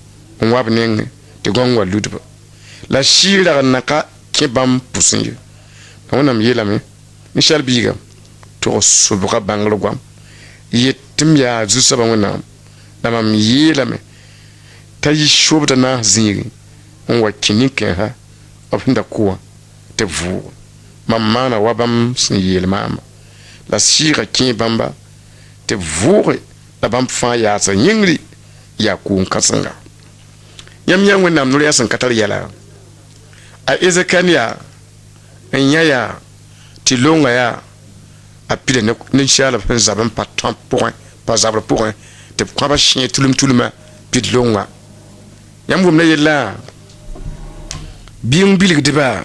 wab nenge te gongwa ludba la shira naka kebam pusinje wonam yelame Michel biga to subra banglo gwam yetim ya zusaba wona namam yelame tayi shobda na ziri onwa kinike ha opinda kuwa te vu mamma na wabam sin yel mama la shira kin bamba te vu la bam fa ya sa yingri ya ku kasanga yam yang wona nuri asan katar yala a ezekania enyaya ti longa ya apile ne shala fen zaban patam point pas zabre point te kwa ba chien tuluma pit longa yam gum na yella biing bilig de ba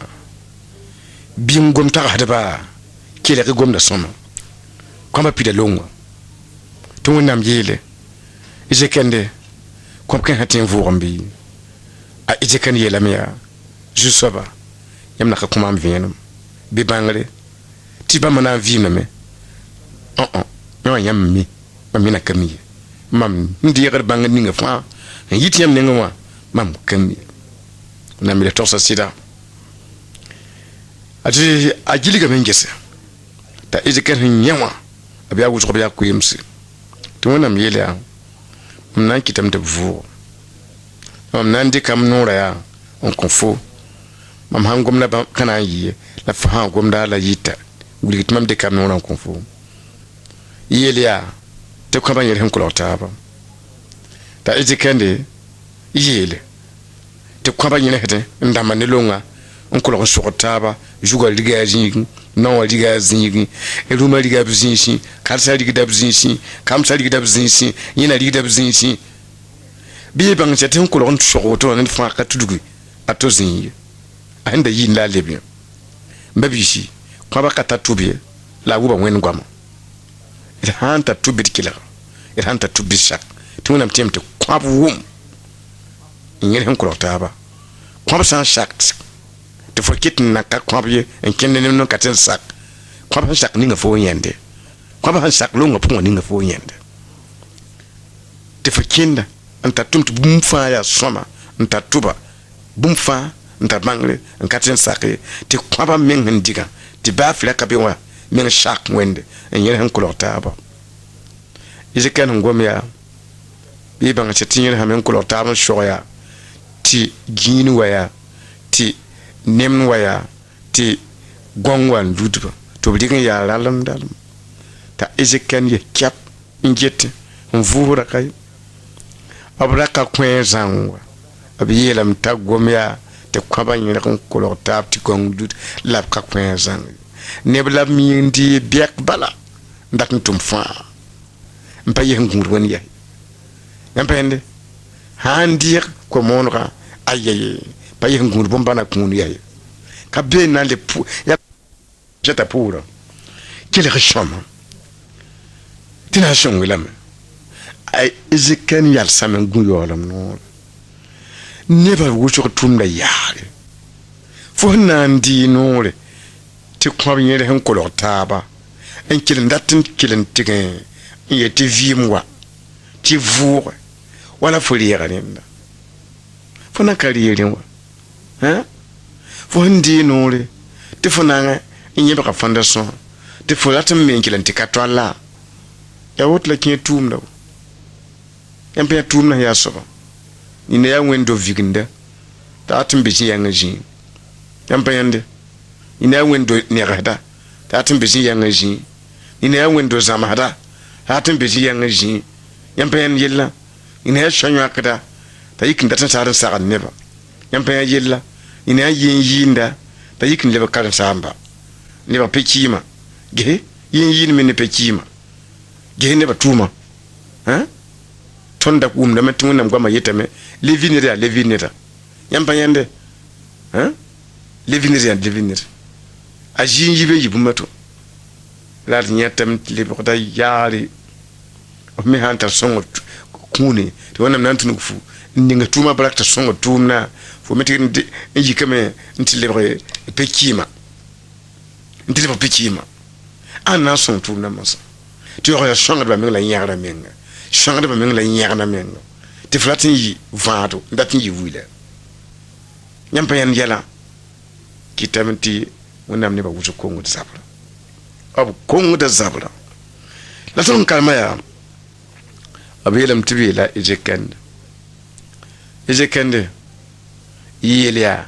biing gum ta de ba kele ke gum na soma kwa ba pide longa to nam yele ije kende kwa ken hatin vurumbi a ije kan yela miya jusaba yam na ka kuma mvienum bi bangre ti ba mana vina me no yam mi mamina kamiye mam ndi yagar bang ninga fa yitiyam ninga wa mam kamiye na mi le tosa sida ati ajili ga mengese ta izikan nyawa abya wuzo abya kuyimsi to wona mi yele a nan kitam de vu mam nan di kam nura ya on konfo mam hangum na kana yi la fa hangum da la yita wulit mam de kam nura on konfo yelia te kwa ba yele ko taba ta izikande yele te kwa ba yele hete ndama ne longa on ko taba juga liga zingi no liga zingi eluma liga bzinsi kalsa liga bzinsi kamsa liga bzinsi yina liga bzinsi bi bang chete on ko sokoto ne fa ka tudugi ato zingi anda yin la lebia mbabisi kwa ba kata tubie la guba wen gwama it hanta tubit kila it hanta tubishak tunam temte kwa wum ngere ko taba kwa san shak te forget na ka kwa bie en kenne no katen sak kwa sak ninga fo yende kwa sak longa punga ninga fo yende te forkinda anta tumtu bum fa ya soma nta tuba bum fa nta bangre en katin sakre ti kwaba men ndiga ti ba fila ka be wa men shak wende en yer han kulota ba ise kan ngom ya bi banga chetinyer ha men kulota ba shoya ti gini waya ti nem waya ti gongwan ludba to bidigan ya lalam dalam ta ise kan ye kyap njete mvura kai abraka kwen zangwa abiyelam ta gomya te kwaba nyira kon kulota ti gongdut lab ka kwen zang nebla mi ndi biak bala ndak ntum fa mpaye ngur won ya yampende handir ko monra ayeye paye ngur bombana kunu ya ka be na le pu ya jeta pura kile khshama tina shonglam ay iziken yal samen gun yolam no neba wucho tumda yare fo nandi nore ti kwa nyere hen kolotaba en kilin datin kilin tigen ye ti vimwa ti vour wala foliera nenda fo na kariere wa hein fo ndi nore ti fo na nyebe ka fondation ti fo latin men kilin tikatwala ya wotla kin tumda empe tumna ya soba ina ya wendo viginda ta tumbishi ya ngaji empe yande ina ya wendo nerada ta tumbishi ya ngaji ina ya wendo zamada ta tumbishi ya ngaji empe yella ina ya shanyo akada ta yikin da tan sa kan neba empe yella ina ya yinda ta yikin leba kan samba neba pekima ge yin min pekima ge neba tuma hein tonda kumna metunga ngwa mayetame levinira yamba yande hein levinira ajinji be yibumato la nyatam lebota yari o mi hanta songo kuni to wonam nantunu fu ninga tuma brakta songo tumna fo meti nji kame ntilibre pekima ntilibre pekima ana son tumna masa tu yo songo ba mengla yara menga shangre ba mengla nyarna menga te flatin yi vaado ndatin yi wule nyampa yan yala kitamti wonam ne ba wuzu kongo de zabra abu kongo de zabra la ton kalma ya abelam tibi la ejekende yelia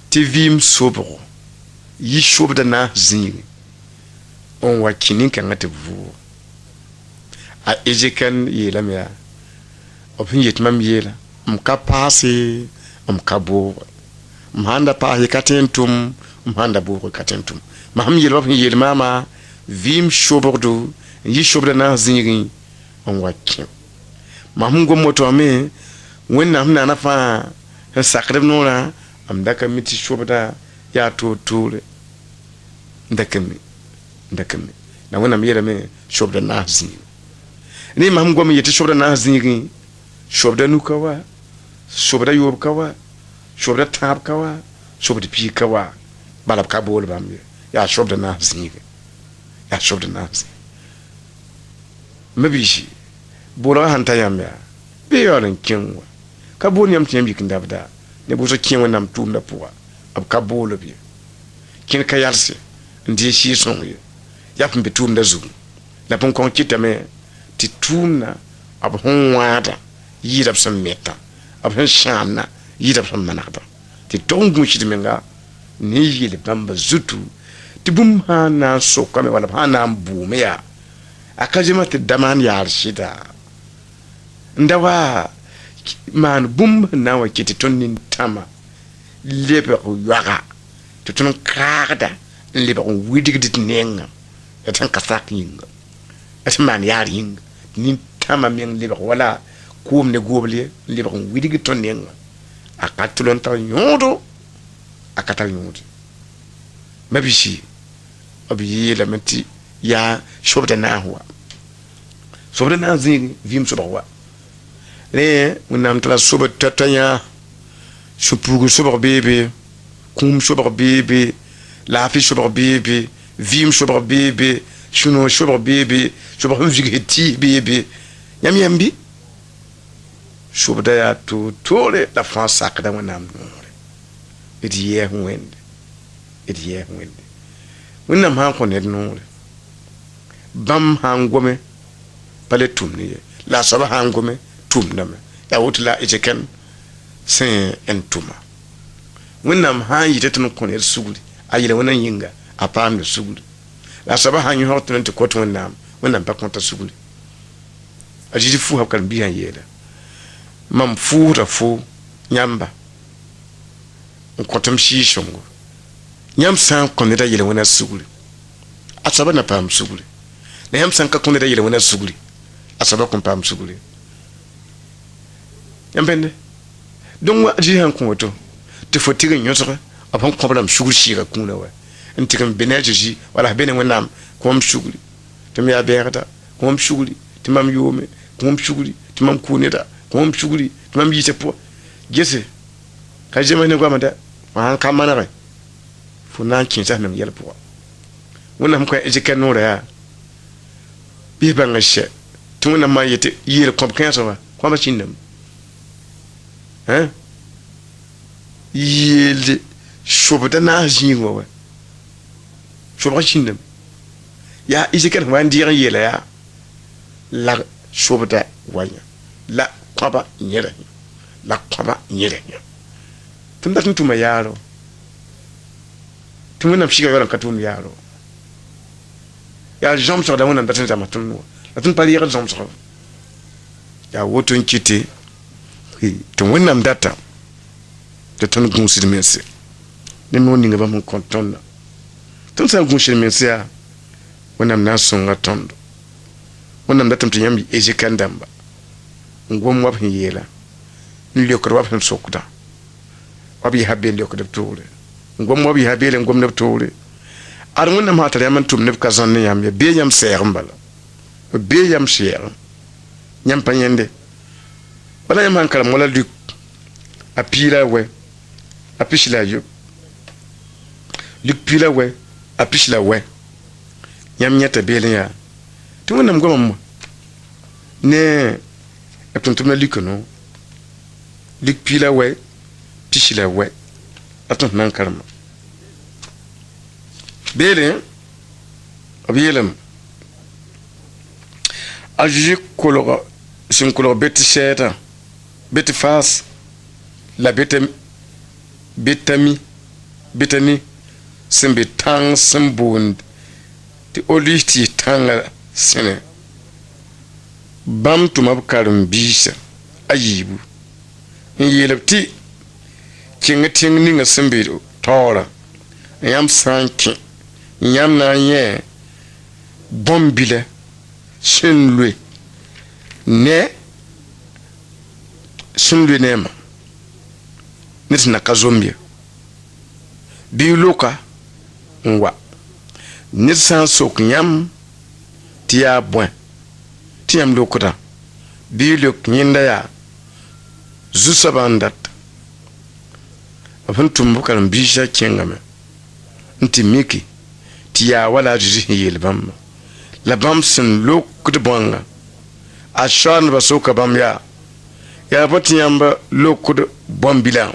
tivim sobro yi shobda na zingi on wakinin kan ate vu a ejekan yelam ya opin yetmam yela mka pasi mka bo mhanda pa hikatentum mhanda bo hikatentum maham yelo opin yelmama vim shobordo yi shobda na zingi on wakin mahum go moto ame wenna hamna na fa sakrem nona am daka miti shobda ya to tule ndakami na wenna yela me shobda na zingi ni mahum go me yeti shobda na zingi shobda nukawa shobda yob kawa shobda tab kawa shobda pi kawa balab ka bol bamye ya shobda na zingi ya shobda na zingi mabishi bora hanta yamya be yoren kinwa ka bon yam tiyam bikin dabda ne bo so kinwa nam tumda puwa ab ka bolo bi kin ka yarse ndi shi sonye ya pumbe tumda zu la pon kon kitame ti tumna ab honwada yidab sam meta ab hen shamna yidab sam manada ti tongu shi menga ni yile bamba zutu ti bum hana so kame wala hana mbume ya akajima te daman yar shida ndawa man bum na wa kiti tonin tama lebe ko yaga to ton krada lebe ko widigit nenga etan kasak yinga man yar yinga nin tama men lebe wala kum ne goble lebe ko widigit ton nenga akatulon ta nyodo akatal nyodo mabishi obi la menti ya shobda na huwa sobda na zingi vim sobawa le munam tala soba tatanya shupugu soba bebe kum soba bebe lafi soba bebe vim soba bebe shuno soba bebe soba humjigeti bebe yambi shubda ya tu tore la fa sakda wonam nore idi ye wende idi ye wende wonam han ko ne nore bam hangome pale tumni la saba hangome tumname ya wutla ejeken sen entuma wonam han yite tun ko ne suguli ayile wonan yinga apam ne suguli la saba han yo tun te ko tun wonam ba konta suguli ajiji fu hakkan biyan yela mam fuura fu nyamba nkotam shi shongo nyam san konida yele wona suguli asaba na pam suguli na yam san ka konida yele wona suguli asaba kon pam suguli yambende donc wa ji han konto te fotire nyotra apan problem suguli shi ka kuna wa ntikam beneji wala bene wonam kom suguli tem ya berda kom suguli timam yome kom suguli timam kuneta kom suguli timam yite po gese ka jema ne gwa manda wan kamana ba funan kinta nam yel po wonam ko ejike nora ya bi banga she tuna ma yete yir kom kansa wa ko ba chinnam hein yil shobda na jingo wa shobra chinnam ya ejike wan dira yela ya la shobda wanya la kwaba nyere la kwaba nyere tunda tuntuma yaro tumuna mshika yoro katun yaro ya jomso da wona ndatin zama tunwa latun pali ya jomso ya woto nkiti to wonna mdata to ton gunsi mense ne no ninga ba mun kontonna ton sa gunsi mense ya wonna mna songa tondo wonna mdata mtinyambi ejikandamba ngom wap yela nlyokor wap hem sokda wabi habbe lyokor tole ngom wabi habbe ngom ne tole ar wonna ma tare man tum ne kazan ne yam be yam ser mbala be yam ser nyam panyende bala yam hankala mola dik apila we apishila yo lik pila we apishila we nyam nyata bele ya tu wonna ngom ne tontumna likono lik pila we pishila we aton nan karma bele abiyelam aji kolora sim kolora beti sheta beti fas la betani simbe tang simbund ti oliti tanga sene bam tumab karim bisa ayibu yelabti kingating ninga simbido tora yam sanki yam na ye bombile shinlwe nema nitna kazombia biluka ngwa nitsan sok yam tia bwen tiam lokuta biluk nyinda ya zusabandat afan tumbukan bisha kengame nti miki tiya wala jiji yelbam la bam sin lokut bonga ashan basoka bam ya batiamba lokut bombila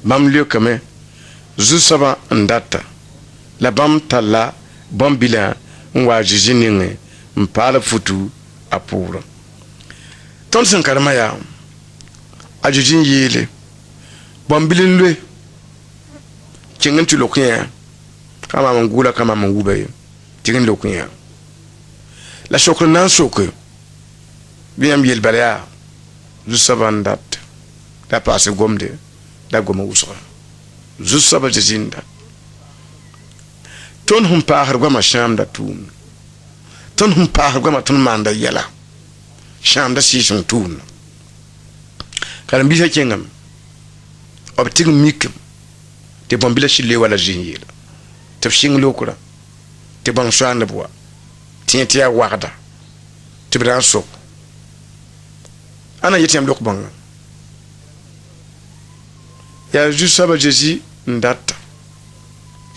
bam lokame zusaba ndata la bam talla bombila ngwa jiji ninge mpala futu apura ton sen karama ya ajujin yele bombilin lwe kingen tu lokya kama mangula kama manguba yo tigin lokya la shokro nan shokro biam yel balaya zusabandat da passe gomde da goma usra zusaba jinda ton hum pa har goma sham da tun ton hum pa har goma ton manda yala sham da si sun tun kalam bisa kengam obtig mikem te bombila shile wala jinjila te shing lokura te ban shanda bwa tienti ya wagda te bran sok ana yetem lok banga ya juste saba jesi ndata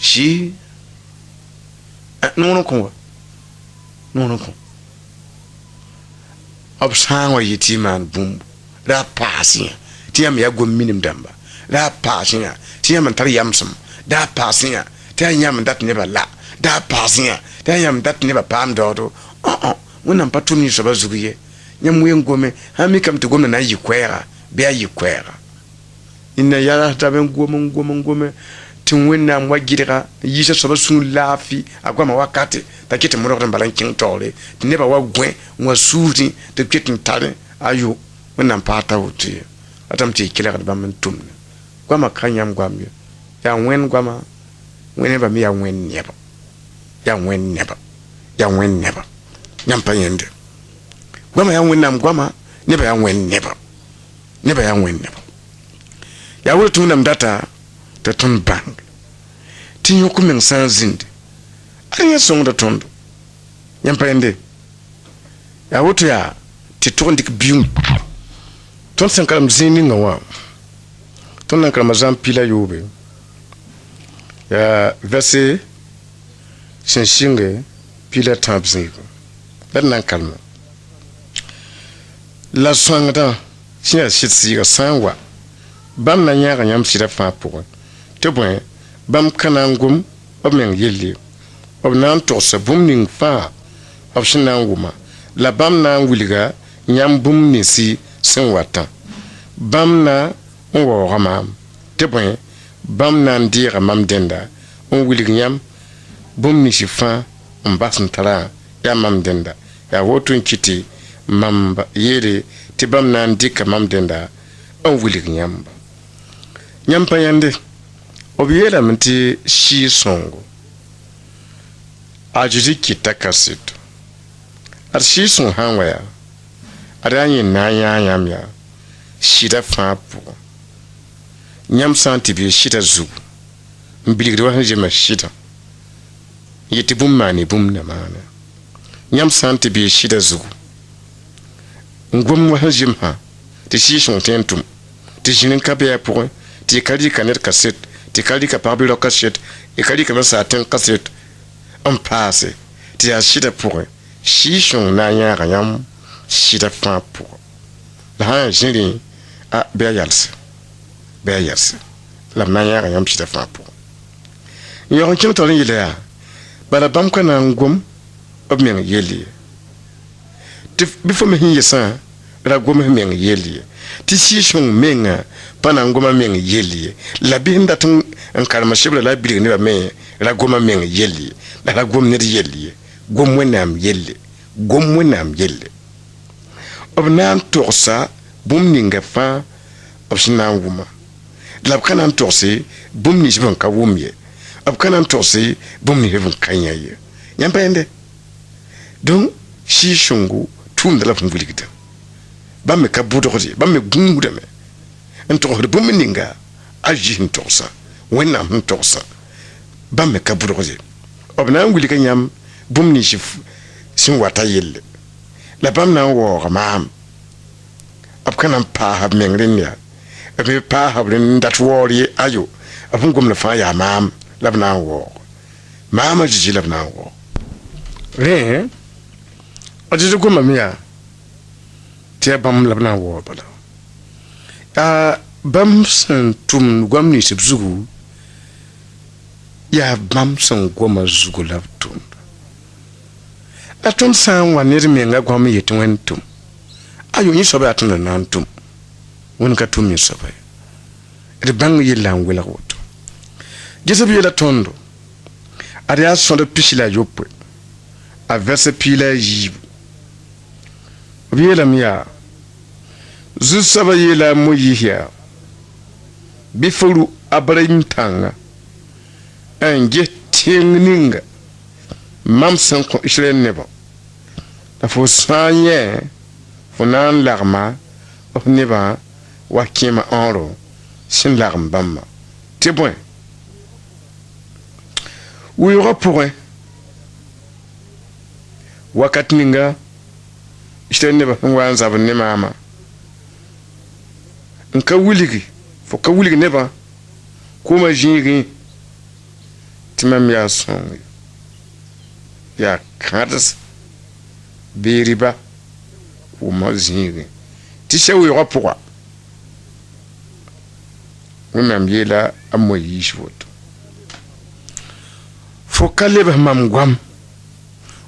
shi non ko obsang wa yitiman bumbu ra paasi ti yam ya gom minim damba ra paasi ti yam tar yamsum da paasi ti yam dat ne ba la da paasi ti yam dat ne ba pam do wannan patuni so ba zugiye nyam wen gome ha mi kam to gomna na yi kwera be yi kwera inna yara ta ben gome tin wenna mwagirira yisa so ba sun lafi agwa ma wakati ta kete mo ro balan king tole ne ba wa gwen wa suti te ketin tare ayo wannan pata wuti atam ti kila ba man tum gwa ma kanyam gwa mi ya wen gwa ma wen ba mi ya wen neba ya wen neba ya wen neba nyam pa yende gwa ma ya wen nam gwa ma ne ba ya wen neba ne ba ya wen neba ya wutu nam data ta ton bank tin yoku men san zinde ariya song da tondo nyam pa yende ya wutu ya ti ton dik bium ton san kalam zini ngawa ton nan kalam zam pila yobe ya verse shinge pila tabzigo dan nan kalma la swangda sia sitsiga sanwa bam na nyaga nyam sira fa pour te bon bam kanangum ob men yelle ob nan to sa bum ning fa ob shinanguma la bam na wuliga nyam bum ni si sen wata bam na wo ramam te bon bam na ndira mam denda on wuliga nyam bum ni si fa on basin tara ya mam denda ya wotun kiti mam yere te bam na ndika mam denda on wuliga nyam nyampa yande obiela mti shi songo ajiji kitakasito ar shi son hanwaya adanyi na yamya shida fapu nyam santi bi shida zugu mbiligri wa jema shida yiti bummani bumna mana nyam santi bi shida zugu ngom wa jema ti shi son tentum ti jinin kabe pour ti kali kanet kaset ti kali ka pablo kaset e kali ka sa ten kaset on passe ti a shida pour shishon na nya ganyam shida fa pour la ha jiri a beyals la na nya ganyam shida fa pour yo kin to ni le bala bam kana ngom ob men yeli ti bifo me hin yesa ra gom men yeli ti shishon menga pana ngoma men yeli la binda tun an karma shibla la bilig ni ba me la goma men yeli la gom ne yeli gom wenam yeli obnan torsa bum ninga fa obsina nguma la kana torse bum ni jibon ka wumye ob kana torse bum ni hevun kanyaye yampende donc shishungu tunda la funguligida bamme ka budordi bamme gungude me entoxde bum ninga ajin torsa wenam torsa bamme ka budordi obna nguli ka nyam bum ni shif sin wata yelle la bam na wo mam ab kana pa hab mengrin ya abi pa hab rin dat wori ayo abun gum na fa ya mam labna wo mama jiji labna wo re ajiji gum miya te bam labna wo bala bam san tum gwamni sibzugu ya bam san goma zugu labtum atum san wanir menga gwam yetwentum ayo ni soba atun nantum won ka tum ni soba de bang yilan wela woto jesabi yela tondo aria son de pisila yoppe a verse pila yi biela miya zu saba yela moyiya bifuru abrahim tanga anje tingninga mam san ko israel nebo da fo sanye funan larma of neba wakima enro sin larm bamma te bon oui repouré wakat ninga israel nebo wanza ne mama nka wuligi fo ka wuligi neba kuma jingi timam ya songi ya kadas beriba uma zingi tɩ sɛ weoogã pʋga wẽnnaam yeela a moyiis woto fo ka lebs mam goam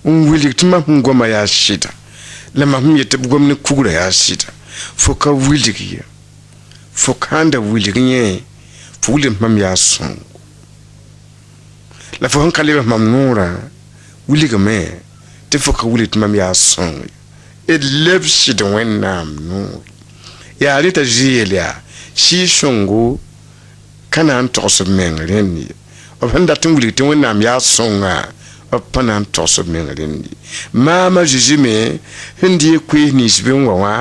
n wilg tɩ mam sẽn goma yaa sɩda la mam sẽn yetɩ b gom ne kugrã yaa sɩda fo ka wilg ye fo ka da wilg yẽ fo wilg mam yaa sõngo la fo sẽn ka lebs mam noorã wilgame tɩ fo ka wilg tɩ mam yaa sõng ye d leb sɩd wẽnnaam noor yaa rɩta zeel yaa sɩɩ sõngo ka na n togs b meng rẽnd ye b sẽn dat n wilg tɩ wẽnnaam yaa sõngã b pa na n togs b meng rẽnd ye maama zeezi me sẽn dɩ ye koees nins bɩ n wa wã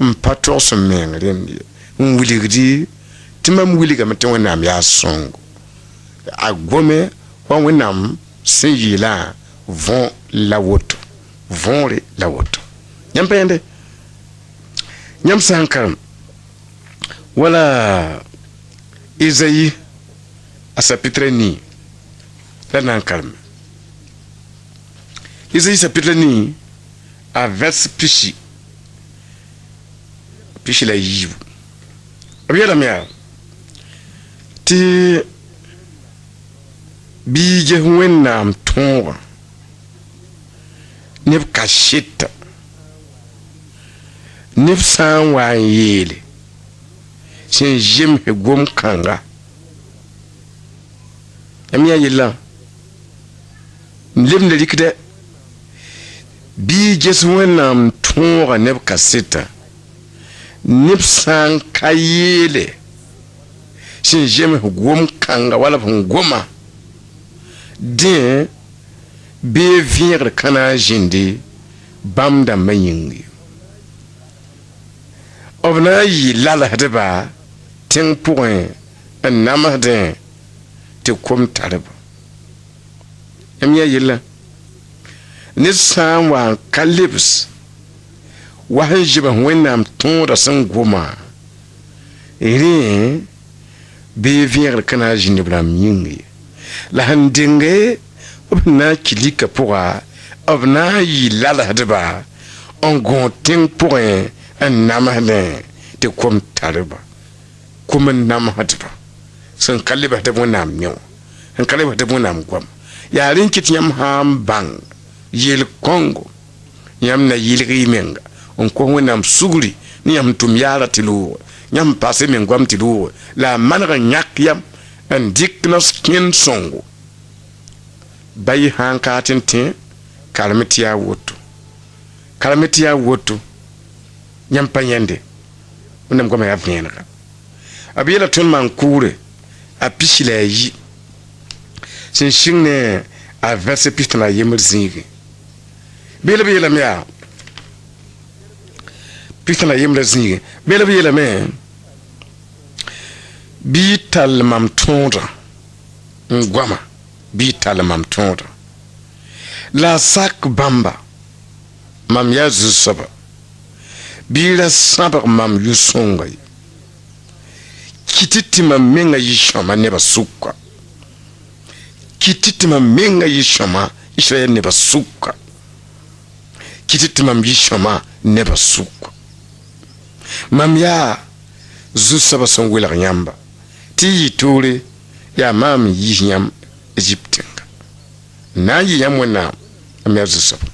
n pa togs n meng rẽnd ye n wilgdi tɩ mam wilgame tɩ wẽnnaam yaa sõngo a gome wa wẽnnaam sẽn yeelã võ la woto võore la woto yãmb pa yẽnde yãmb sã n karem wala Isaïe a chapitre ni la na n karem Isaïe chapitre ni a vers pishi la yiibu b yeelame yaa tɩ biig wẽnnaam tõogã neb ka sɩta neb sã n wa n yeele sẽn zemse gom kãnga yãmb yaa yella n lebnda rɩkdɛ bɩ ges wẽnnaam tõogã neb ka sɩta neb sã n ka yeele sẽn zemse gom kãnga wala b sẽn goma dẽ bee vẽegd ka na n zĩndi bãmb dãmbã yĩng ye b na n yɩ lalsdba tẽng pʋgẽ n namsdẽ tɩ kom tarba yãmb yaa yella ned sã n wa n ka lebs wa sẽn zɩbs wẽnnaam tõoda sẽn goma rẽ bee vẽegd ka na n zĩnd b rãmb yĩng ye la sẽn denge b na n kilika pʋga b na n yɩ lalsdba n gõ tẽng pʋgẽ n namsdẽ tɩ kom tarba kom n namsdba sẽn ka lebsd wẽnnaam yẽ wã sẽn ka lebsd wẽnnaam goam yaa rẽ n kɩt yãmb sã n bãng yel-kõngo yãmb na yɩlg y menga n kos wẽnnaam sugri ne yãmb tʋm yaara tɩ loogẽ yãmb paas y meng goam tɩ loogẽ la a maneg n yãk yam n dɩk nas kẽnd sõngo ba y sã n ka tɩ n tẽ karem tɩ yaa woto karem tɩ yaa woto yãmb pa yẽnde wẽnnaam goamã yaa vẽenega b yeela tõnd maan kʋʋre a pisi la a yi sẽn sɩng ne a vɛrse pis tɩ la a yembr zĩige beel b yeelame yaa pis tɩ la a yembra zĩige beel b yeelame bɩ y tall mam tõodã n goama bɩ y tall mam tõodã la a sak bãmba mam yaa zu-soaba bɩ y ra sãbg mam yu-sõnga ye kɩtɩ tɩ mam menga yɩ sõma nebã sʋka kɩtɩ tɩ mam menga yɩ sõma Israɛl nebã sʋka kɩtɩ tɩ mam yɩ sõma nebã sʋka mam yaa zu-soaba sẽn welg yãmba tɩ y yɩ toore yaa maam n yiis yãmb Egypt tẽnga n na n yɩ yãmb wẽnnaam mam yaa zu-soaba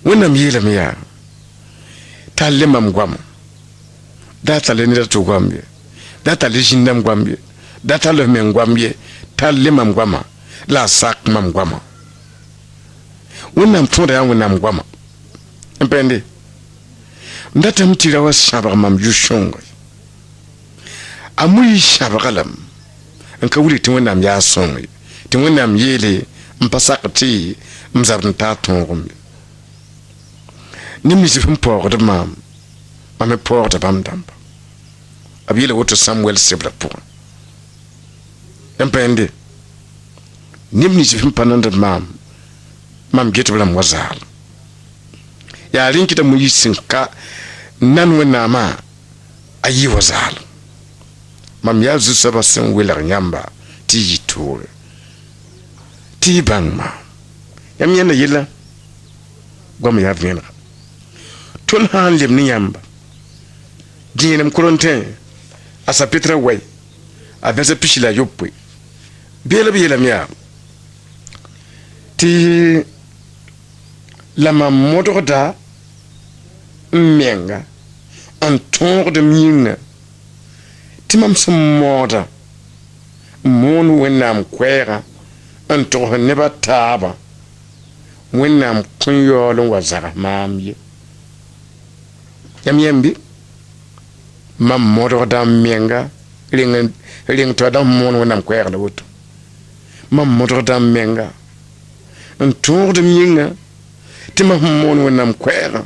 wẽnnaam yeelame yaa tall le mam goamã daa tall le neda tɩ goam ye daa tall le zĩndãm goam ye daa tall f meng goam ye tall le mam goamã la a sak mam goamã wẽnnaam tõoda yaa wẽnnaam goamã n pẽnde m datame tɩ ra wa sãbg mam yu-sõnga a moyi sãbga lame n ka wilg tɩ wẽnnaam yaa sõng ye tɩ wẽnnaam yeele n pa sak tɩ m zabd n taa tõogem ye ne misi fẽn paoogd maam mam me paoogda bãmb dãmba b yeela woto Samuɛl sebrã pʋgẽ n pẽnde neb nins fẽn pa nand maam mam get b rãmb wa zaal yaa rẽ n kɩta moyiis sẽn ka nan wẽnnaamã a yɩ wa zaal mam yaa zu-soabã sẽn welg yãmba tɩ y yɩ toore tɩ y bãng maam yãmb yẽnda yella goamã yaa vẽenega tõnd sã n leb ne yãmba Dinem Corontin, à sa pétra way, avec sa pichila yopwe. Bien la mia. Ti la mamodorda menga, un tour de mine. Ti mam se moda. Mon wenam kwera, un tour neba taba. Wenam kunyolo wazara mamye. Yamyembi. Mam modorda menga, ring to adam mon wenam kwera la woto. Mam modorda menga. Un tour de mine. Ti mam mon wenam kwera.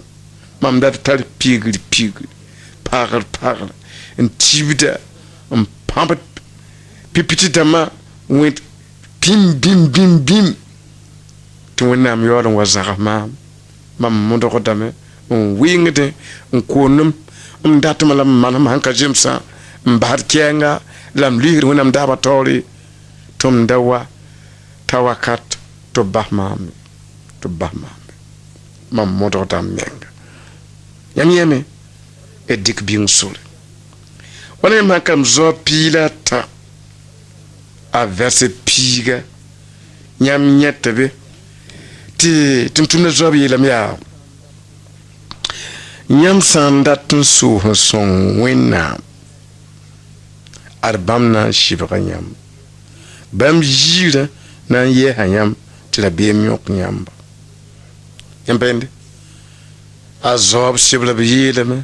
Mam dat tal pigli. Parle. Un tibida. Un pampat. Pipiti dama went bim. To wenam yoron wazara mam modorda me. Un wingde. Un konum. Datuma lam manam hanka jimsa mbar kenga lam lihir wenam daba tori tum dawa tawakat to bahmam mam modorda menga yami e dik bin sul wana makam zo pila ta a verse piga nyam nyetebe ti tumtuna zo bi lam ya Nyam sandatun su son wena arbam na shibra nyam bam jira na ye hanyam tila be myok nyamba yambende azob shibla be yeleme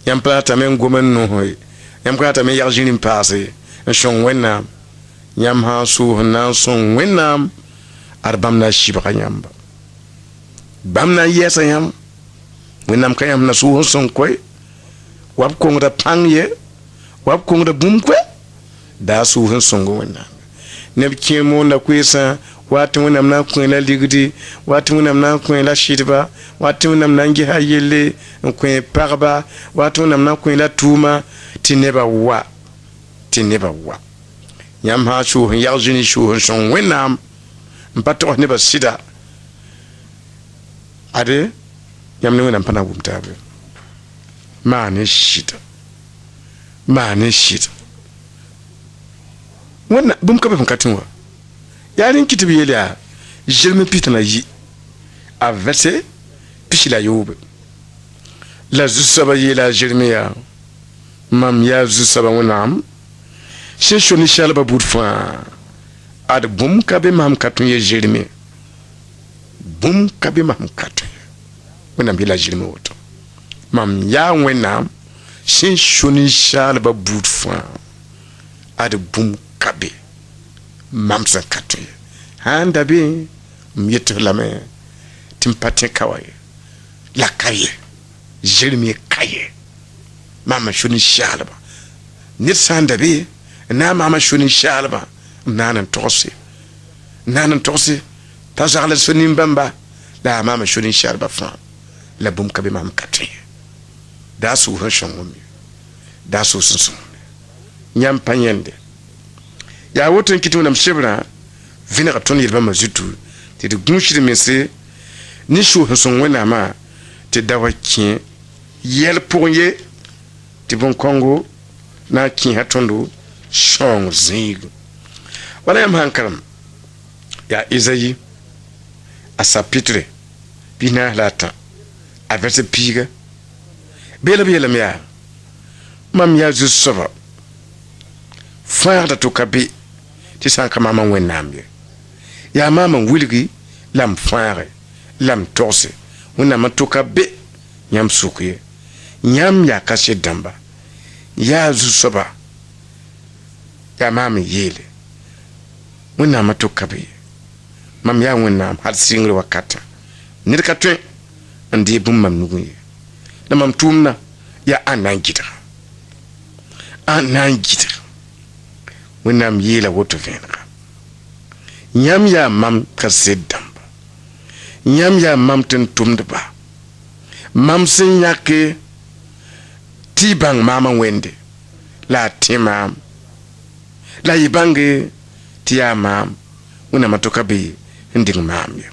yam plata men gomen no hoy yam plata men yarjini passe son wena nyam ha su na son wena arbam na shibra nyamba bam na yesa yam wenam kayam na suho son koy wab kongra pangye wab kongra bumkwe da suho songo wenam neb kemo na kwesa watu wenam na kwela ligdi watu wenam na kwela shidba watu wenam na ngi hayele kwen parba watu wenam na kwela tuma tineba wa nyam ha suho yarjini suho son wenam mpato neba sida ade yamne wenam pana gumtabe mane shita wana bumka be funkatinwa yarin kitibi yela jelme pitana yi a verse pishila yobe la zusaba yela jelmeya mam ya zusaba wenam sheshoni shalba budfa ad bumka be mam katun ye jelme bumka be mam katun wenam bila jelme woto mam ya wenam sheshoni shalba budfa ad bum kabe mamsa katwe handa be myetre lame timpate kawaye la kaye jelmi kaye mama shuni shalba nit sanda be na mama shuni shalba nanan tosi tazarla suni mbamba la mama shuni shalba fa la bum kabe mam katwe da su hashon da su sun nyam panyende ya woton kitu na mshebra vina katoni yelba mazutu te de gunshiri mese ni shu hanson wena ma te dawa kin yel ponye te bon kongo na kin hatondo shong zing wala yam hankaram ya Isaïe a chapitre bina lata a verset piga bela mia mam ya jusova faire da to kabe ti san ka mama wenambe ya mama wilgi lam faire lam tose wona matoka be nyam sukuye nyam ya kashe damba ya zusoba ya mama yele wona matoka be mam ya wona har singre wakata nir ka twen andi bum mam nuguye na mam tumna ya anangita wenam yela woto venra nyam ya mam kasedamba nyam ya mam tentumdba mam senyake tibang mama wende la timam la yibange tiya mam wenam atoka be nding mam ya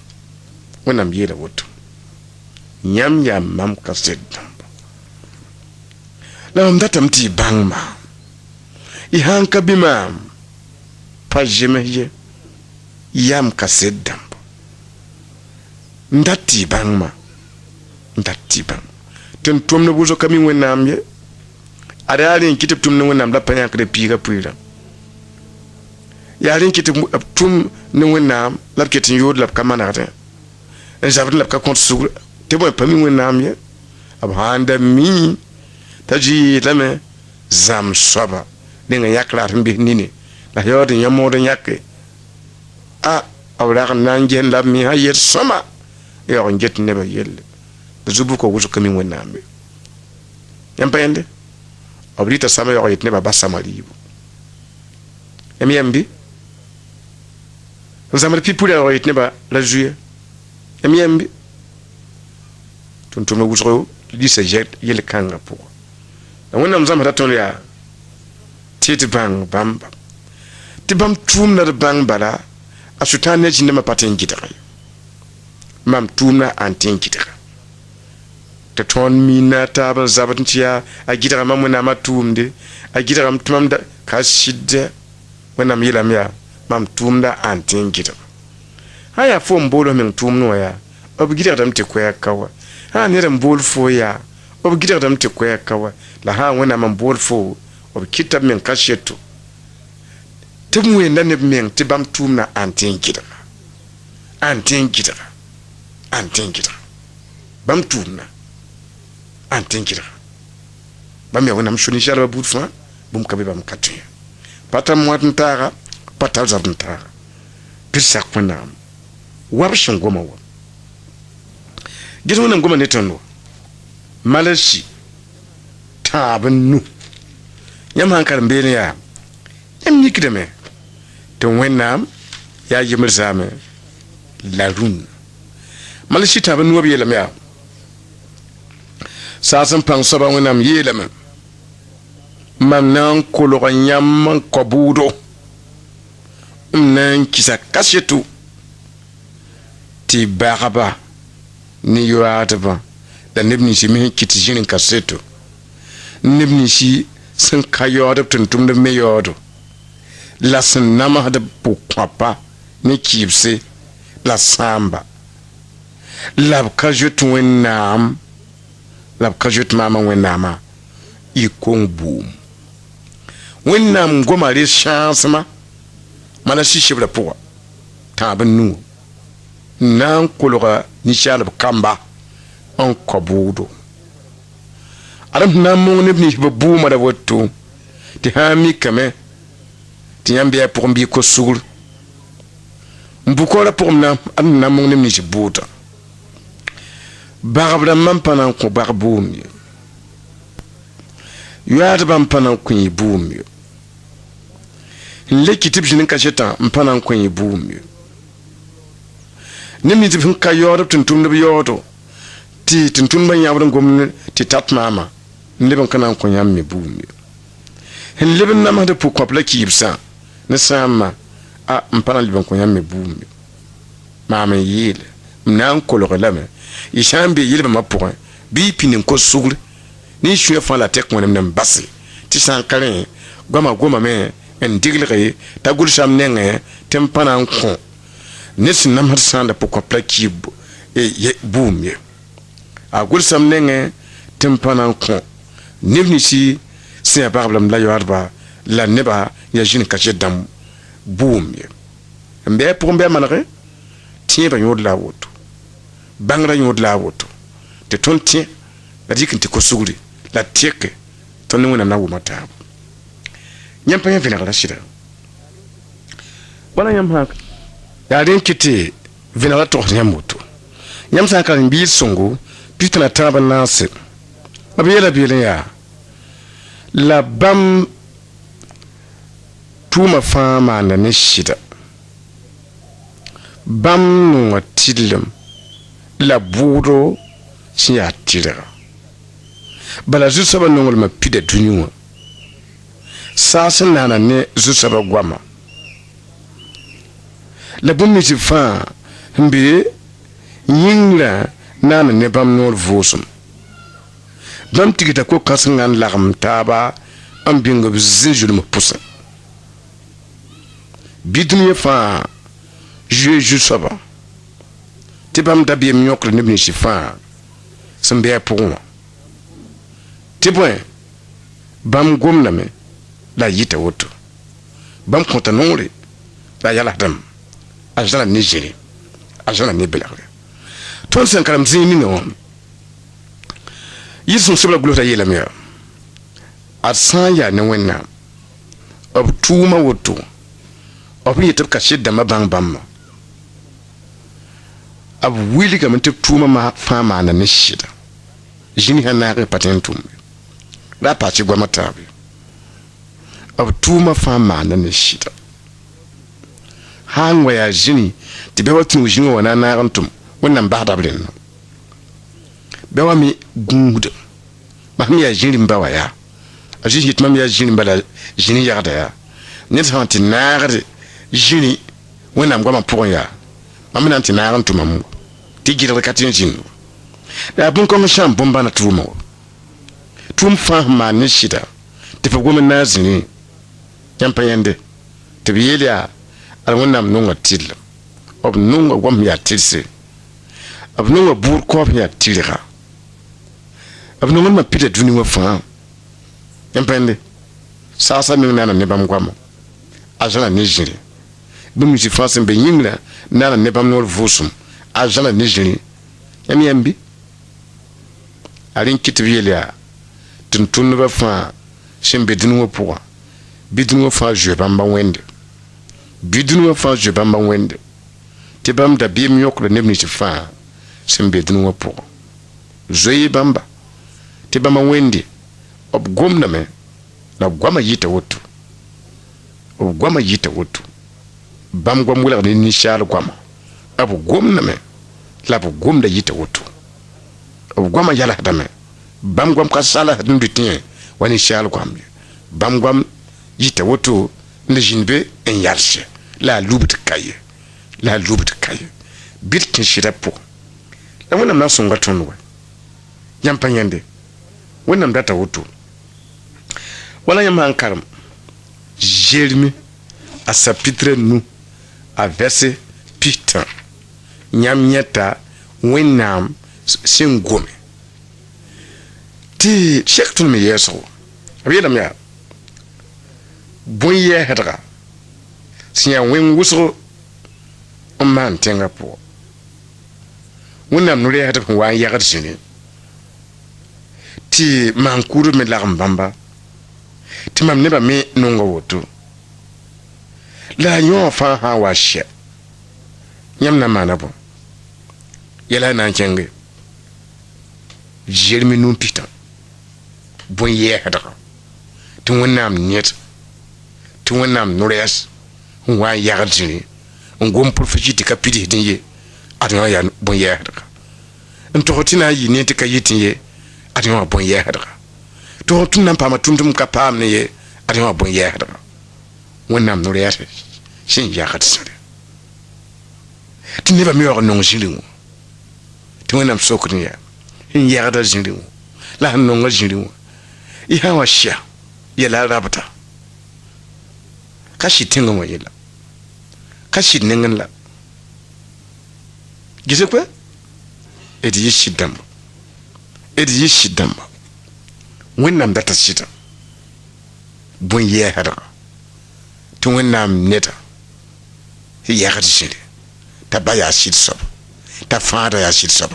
wenam yela woto nyam ya mam kasedamba la mam datam tɩ y bãng maam y sãn ka bɩ maam pa zems ye yam ka sed dãmb n dat tɩ y bãng ma n dat tɩ y bãng tɩ n tʋmd wʋsg ka mi wẽnnaam ye ad yaa rẽ n kɩ tɩ b tʋmd ne wẽnnaam la pa yãkd piigã pʋɩɩrã yaa rẽ n kɩ tɩ b tʋm ne wẽnnaam la b ket n yood la b ka manegdẽ n zabd la b ka kõt sugr tɩ bõe pa mi wẽnnaam ye b sãn da mi t'a zĩ yeelame zãmb soaba dẽnga yãk raad n bes nine la yaood n yã-mood n yãke a b rag n na n ges la b mi sã yel sõma yaoog n get nebã yelle b zu-bʋka wʋsg ka mi wẽnnaam be yãmb pa yẽnde b rɩta sãma yaoog yet nebã basãmã rɩɩbo yãmb yãmbe n zãmd pi-pʋrã yaoog yet nebã la zuya yãmb yãmbe tʋm-tʋmda wʋsgo lisa yel-kãngã pʋgã la wẽnnaam zãmsda tõnd yaa tɩ d bãng bãmba tɩ bãmb tʋʋmda d bãng bala a sʋtãan ne zĩndãmbã pa tɩ n gɩdga ye mam tʋʋmdã ãn tɩ n gɩdga tɩ tõnd miinã a taab n zabd tɩ yaa a gɩdga mam wẽnnaamã tʋʋmde a gɩdgame tɩ mam ka sɩdɛ wẽnnaam yeelame yaa mam tʋʋmdã ãn tɩ n gɩdga sã yaa fo n boolf meng tʋʋmd wã yaa b gɩdgdame tɩ koɛɛgka wa sã ned n bool fo yaa b gɩdgdame tɩ koɛɛgka wa la sã wẽnnaam n bool fo b kɩta b meng ka seto tɩ b wẽnda neb meng tɩ bãmb tʋʋmdã ãn tɩ n gɩdga ãn tɩ n gɩdga ãn tɩ n gɩdga bãmb tʋʋmdã ãn tɩ n gɩdga bãmb yaa wẽnnaam so-ninsaalbã buud fãa bũmb ka be bãmb ka tõe pa tar moat n taaga pa tar zabd n taaga tɩ d sak wẽnnaam wab sẽn goma wa ges wẽnnaam goma ne tõnd wa malsi tãab n nu yãmb sãn karen-beelẽ yaa yãmb yikdame tɩ wẽnnaam yaa yembr zaame la rũn malsi tãab n nu b yeelame yaa saas n pãng soaba wẽnnaam yeelame mam na n kolg yãmb n kõ buudo m na n kisa kaseto tɩ bagba ne yoaadbã la neb ninsi me sẽn kɩt zĩr n kaseto neb ninsi sẽn ka yaood b tɩ n tʋmd b me yaoodo la sẽn namsd pʋg-kõapa ne kɩɩbse la sãamba la b ka zoet wẽnnaam la b ka zoet maamã wẽnnaamã y kong buum wẽnnaam goma re sãasmã mana sɩ-sebrã pʋga tãab n nu n na n kolga ninsaalb kamba n kõ buudo ad m na n mong neb nins b buumã da woto tɩ sã n mikame tɩ yãmb bɩ yaa pʋgẽ bɩ y ko-sugr n bʋ-kaoorã pʋgẽ ad m na n mong neb nins buuda bagb rãmbã n pa na n kõ bag buum ye yoaadbã n pa na n kõ y buum ye n le kɩ tɩ b zĩnd n ka setã n pa na n kõ y buum ye neb nins tɩ b sẽn ka yaood b tɩ n tʋmd b yaoodo tɩ tɩ n tʋmdbã yãbd n gom tɩ tat maama n leb n ka na n kõ yãmb me buum ye n leb n namsd pʋg-kõap la kɩɩbsã ne sãamma a n pa na leb n kõ yãmb me buum ye maam n yeele m na n kolg lame y sã n be yelbãmbã pʋgẽ bɩ y pĩnd n ko-sugr ne y sũyã fãa la tɛk wẽnem ne n base tɩ sã n ka rẽ goama gomame n diglge t'a gʋlsam nengẽ tɩ n pa na n kõ ne sẽn namsd sãanda pʋg-kõap la kɩɩb buum ye a gʋlsam nengẽ tɩ n pa na n kõ neb ninsi sẽn yaa baglame la yaoodba la nebã yaa zĩn ka zet dãmb buum ye n bɩ a pʋgẽ bɩ a manege tẽebã yõod la a woto bãngrã yõod la a woto tɩ tõnd tẽ la d yik n tɩ ko-sugri la tɛke tõnd ne wẽnnaam na wʋma taabo yãmb pa yã vẽnegrã sɩda bala yãmb sã yaa rẽ n kɩ tɩ vẽnegrã togsd yãmb woto yãmb sã n karen biig sõngo bɩ tɩ na tãab n naase b yeela beelẽ yaa la bãmb tʋʋmã fãa maanda ne sɩda bãmb nonga tɩdlem la bʋʋdo sẽn yaa tɩrga bala zu-soabã nonglmã pida dũni wã saas n naana ne zu-soabã goama la bũmb nins fãa n be yĩngrã naana ne bãmb noor vʋʋsem bam tigita ko kasangan lagam taba am bingo zinjul mo pusa bidunu fa juju soba tibam dabi nyokle ne bin shifa sambe pour moi tibwen bam gomna me la yita woto bam kontanore la yala dam ajana nigeri ajana ne belare ton sen karam zini no yisun sebla glota yela me asanya ne wenna ob tuma woto ob yita ka shedda mabang bam ab wili kam te tuma ma fama na ne shida jini hanare patentum la pachi gwa matabi ab tuma fama na ne shida hangwa ya jini ti bewa tunu jini wana na rantum wannan ba da brin bewa mi gungude ma mi ya jini mbawa ya aji hitma mi ya jini mbala jini ya da ya ne santi naare jini wannan gwa ma pour ya ma nan ti na rantum mamu ti gira katin jini da bun ko sham bomba na tuma tum fama ne shida ti fa goma na zini yampayende ti biyelia alwannam nunga til ob nunga gwam ya tilse ob nunga bur ko ya tilira ob nunga ma pita duni wa fa yampende sasa mi nana ne bam gwam ajana ne jiri bum ci france be yingla nana ne bam nor vusum ajana ne jiri yambi alin kitbiyelia tuntun ba fa shimbe dinu wa pour bidinu fa je bamba wende bidunu fa je bamba wende te bam da bi myokro ne mni fa sembe dinu po zoyi bamba te bamba wende ob gomna me na gwama yita wotu ob gwama yita wotu bam gwamula ni shal gwama ab gomna me la bu gomda yita wotu ob gwama yala dame bam gwam ka sala ndu tin wani shal gwam bam gwam yita wotu ne jinbe en yarshe la lubut kaye bit kin shira po la wona na songa tonwa yampanyande wona mdata wotu wala yamba ankaram Jérémie à chapitre nous à verset putain nyamnyata wenam singome ti shektul me yeso abiyada me bonye hedra sinya wen wuso man tenga po wonam no le hedra wa yagat sini ti mankuru me la mbamba ti mam ne ba me nongo woto la nyo fa ha wa she nyam na manabo yela na chenge Jérémie non pita bonye hedra ti wonam net ti wonam no res wa yagat sini ngom profeti ka pidi dinye adon ya bonye hedra nto tina yi ne ti ka yitinye adon bonye hedra to tun nan pama tundum ka pam ne ye adon bonye hedra wonam no res shin yagat sini ti ne ba mi yor non jilingu ti wonam sokri ya in yagat jilingu la non jilingu i ha wa sha ya la rabata kashi tinga mo yela kashi nengen la gise kwa edi yishidamba wennam data shida bon ye hada to wennam neta ya hada shida ta baya shid sob ta fada ya shid sob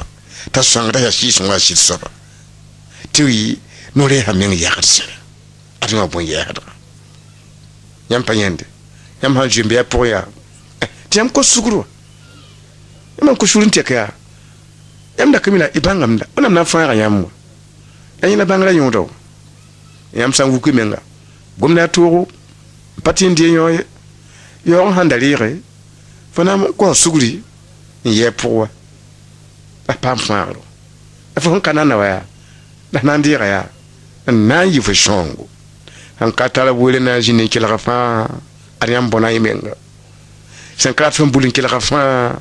ta sanga ya shid sob tiwi no le ha men ya hada shida aduma bon ye hada yam panyende yam ha jumbe ya pour ya tiam ko suguru yam ko shulun te ka yam da kamila ibangam da onam na fa yam yanyina bangala yondo yam sangu kumenga gomna toro patindi yoye yo handalire fana ko suguri ye pour a pam faro afon kanana wa na nandira ya na yi fo shongo an katala wole na jini kila rafa ariam bona imenga sen kratfam bulin kila rafa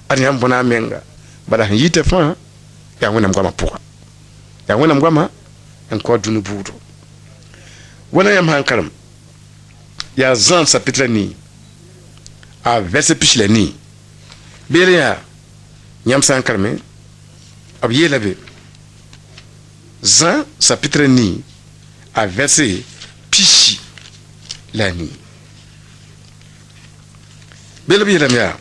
ariam bona menga bada yite fa ya wona mgama pour ya wona mgama en ko dunu buudo wala yam hankaram ya zan chapitre ni a verset pichla ni bele ya nyam sankarme ab yela be zan chapitre ni a verset pichi la ni bele be yela ya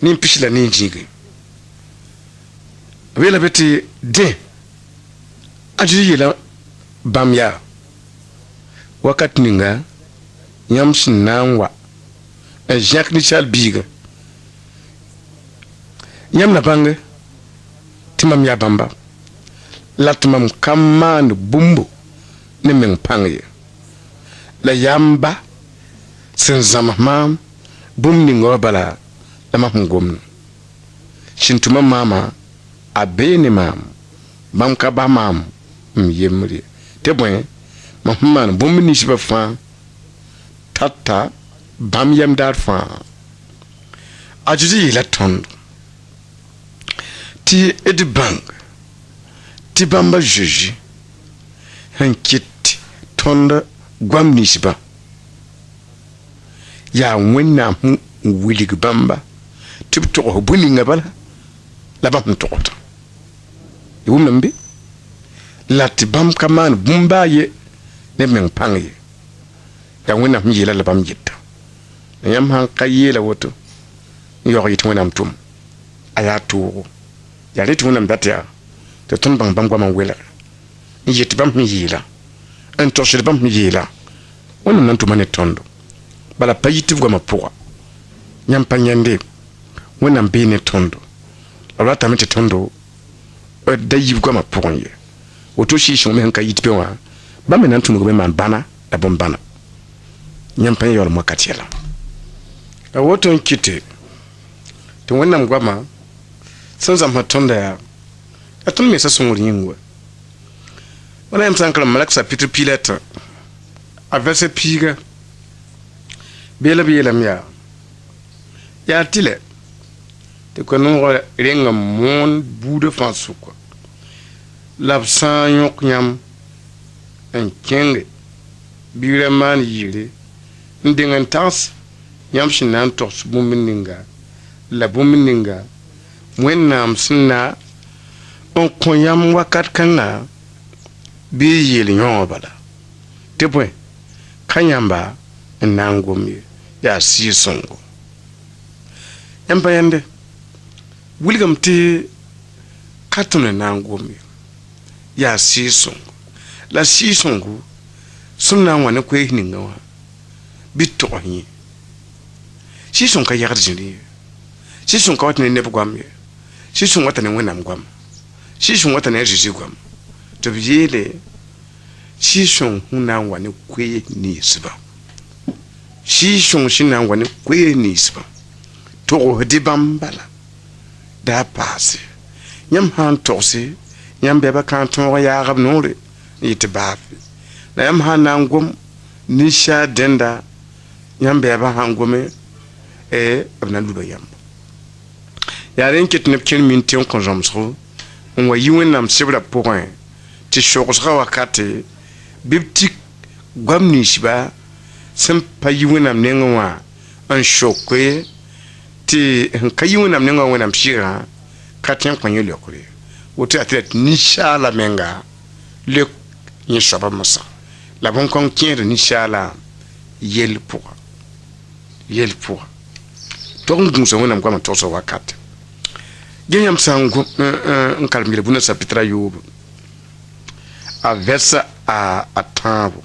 ni pichla ni jige bele beti de ajiri yela bamya wakat ninga yam sinanwa a Jacques Nichal biga yam na bange timam ya bamba latmam kaman bumbu ne men pange la yamba sen zamam bum ningo bala lama ngom shintuma mama abene mam bam ka ba mam yemri te bon mahman bum ni shiba fa tata bam yam dar fa ajudi la ton ti edbang ti bamba jeji hankit tonda gwam ni shiba ya wenna wili bamba tib to buni ngabala la bam to to yumnambi lati bam kaman bumba ye ne men pangi ya wenna yela la bam jitta yam han kayela woto yo yit wenam tum aya to ya rit wenam batia to ton bang bam gwam wela yit bam yela en to shil bam yela wonam nan tumane tondo bala payitif gwam poa nyam panyande wenam be ne tondo ala tamete tondo da yib gwam poa ye woto shi shon men kayit be wa ba men nan tum go be man bana da bom bana nyam pan yor mo katiela a woton kite to wenam gwama sanzam hatonda ya atun me sasun ringwa wala yam sankala malaksa pitu pilata a verset piga bela miya ya tile te kono renga mon bude fansuko labsan yok nyam en kenge bire man yire ndingan tas nyam shinan tos bumininga la bumininga mwenam sinna on konyam wakat kanga bi yel nyon bala te point kanyamba nangum ya si songo yamba yende wilgam te katune nangum ya si songo la si songo sunna wane ko hininga wa bitto hi si son ka yagad jini si son ka watne ne bugam si son watne wenam gwam si son watne jiji gwam to biyele si son huna wane ko ni siba si son shina wane ko ni siba to hodi bambala da passe nyam han torse nyam beba kan ton ya gab nore yitba na yam han nangum ni sha denda nyam beba hangume abna luba yam ya ren kit ne kin min ti on konjomsro on wa yiwen nam sibra point ti shokosra wakati bibtik gwamni shiba sem pa yiwen nam nenwa an shokwe ti ka yiwen nam nenwa wenam shira katien kwanye lokore wote atlet ni shala menga le ni shaba masa la bon kon kien ni shala yel pour ton gunso wenam kwa toso wakati genyam sangu nkalmile buna sapitra yobu a versa a atambo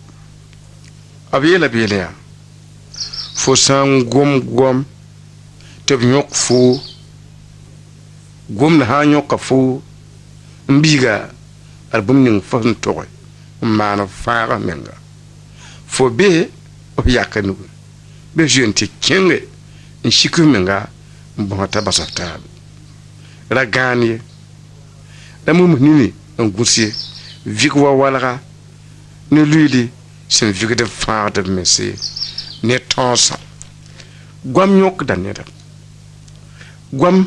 abiyela bielea fo sangum te nyok fu gum na hanyo ka fu mbiga album ning fon toy mana fara menga fo be o yakanu be jenti kenge nshiku menga mbota basata la ganye la mum nini ngusie vikwa walra ne luili sen vikde faade mesi ne tonsa gwam yok daneda gwam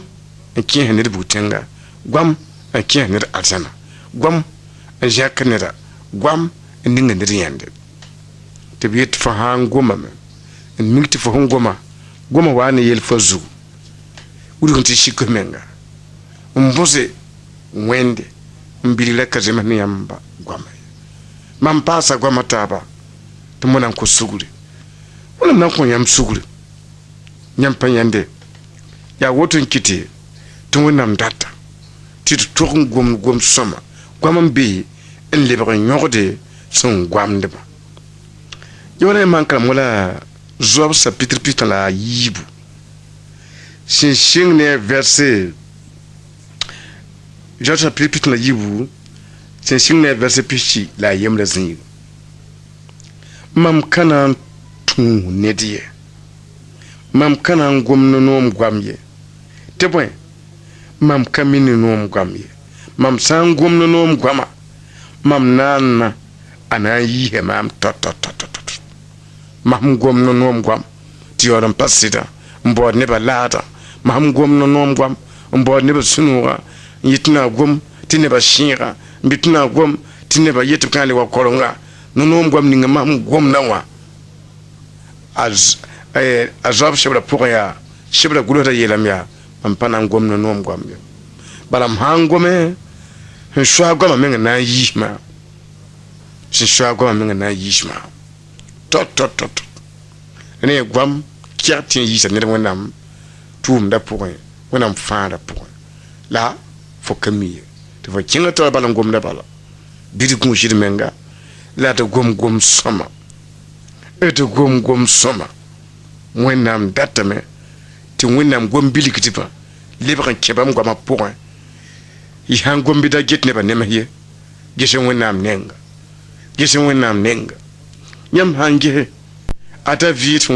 en kien ne butenga gwam en kien ne alsana gwam jacques nera gwam ninga ndir yande te biet fa han goma me mingti fa hon goma wa ne yel fa zu uri kunti shikumenga mbose wende mbilila kazema ni yamba gwama mampasa gwama taba tumona ko suguri wala nan ko yam suguri nyam panyande ya woto nkiti tunwinam data titu tokun gom soma gwama mbi en lebra nyogde son gwamde ba yone manka mola zob sa pitre la yibu shin ne verset Jota pitre la yibu shin ne verset pichi la yemla zin mam kana tun nedie mam kana gomno nom gwamye teboy mam kamini nom gwamye mam san gomno nom gwama mam nana ana yihe mam tot mam gomno nom gwam ti yoram pasida mbod ne balada mam gomno nom gwam mbod ne basunuwa yitna gom ti ne bashira mbitna gom ti ne ba yetu kan le wa koronga no nom gwam ninga mam gom nawa azab shebra poya shebra gulota yelamya mam pana gom no nom gwam balam hangome shwa gwam menga na yishma shwa gwam menga na yishma tot ne gwam kiatin yisa ne wonam tum da point wonam faada point la fo kamiye to fo kinga to balam gom da bala bidi kun shir menga la to gom sama eto gom sama wonam datame ti wonam gom bilikitipa lebran kebam gwama point yi han gom bi da get ne ba ne mahiye gese wonam nenga nyam hange ata vit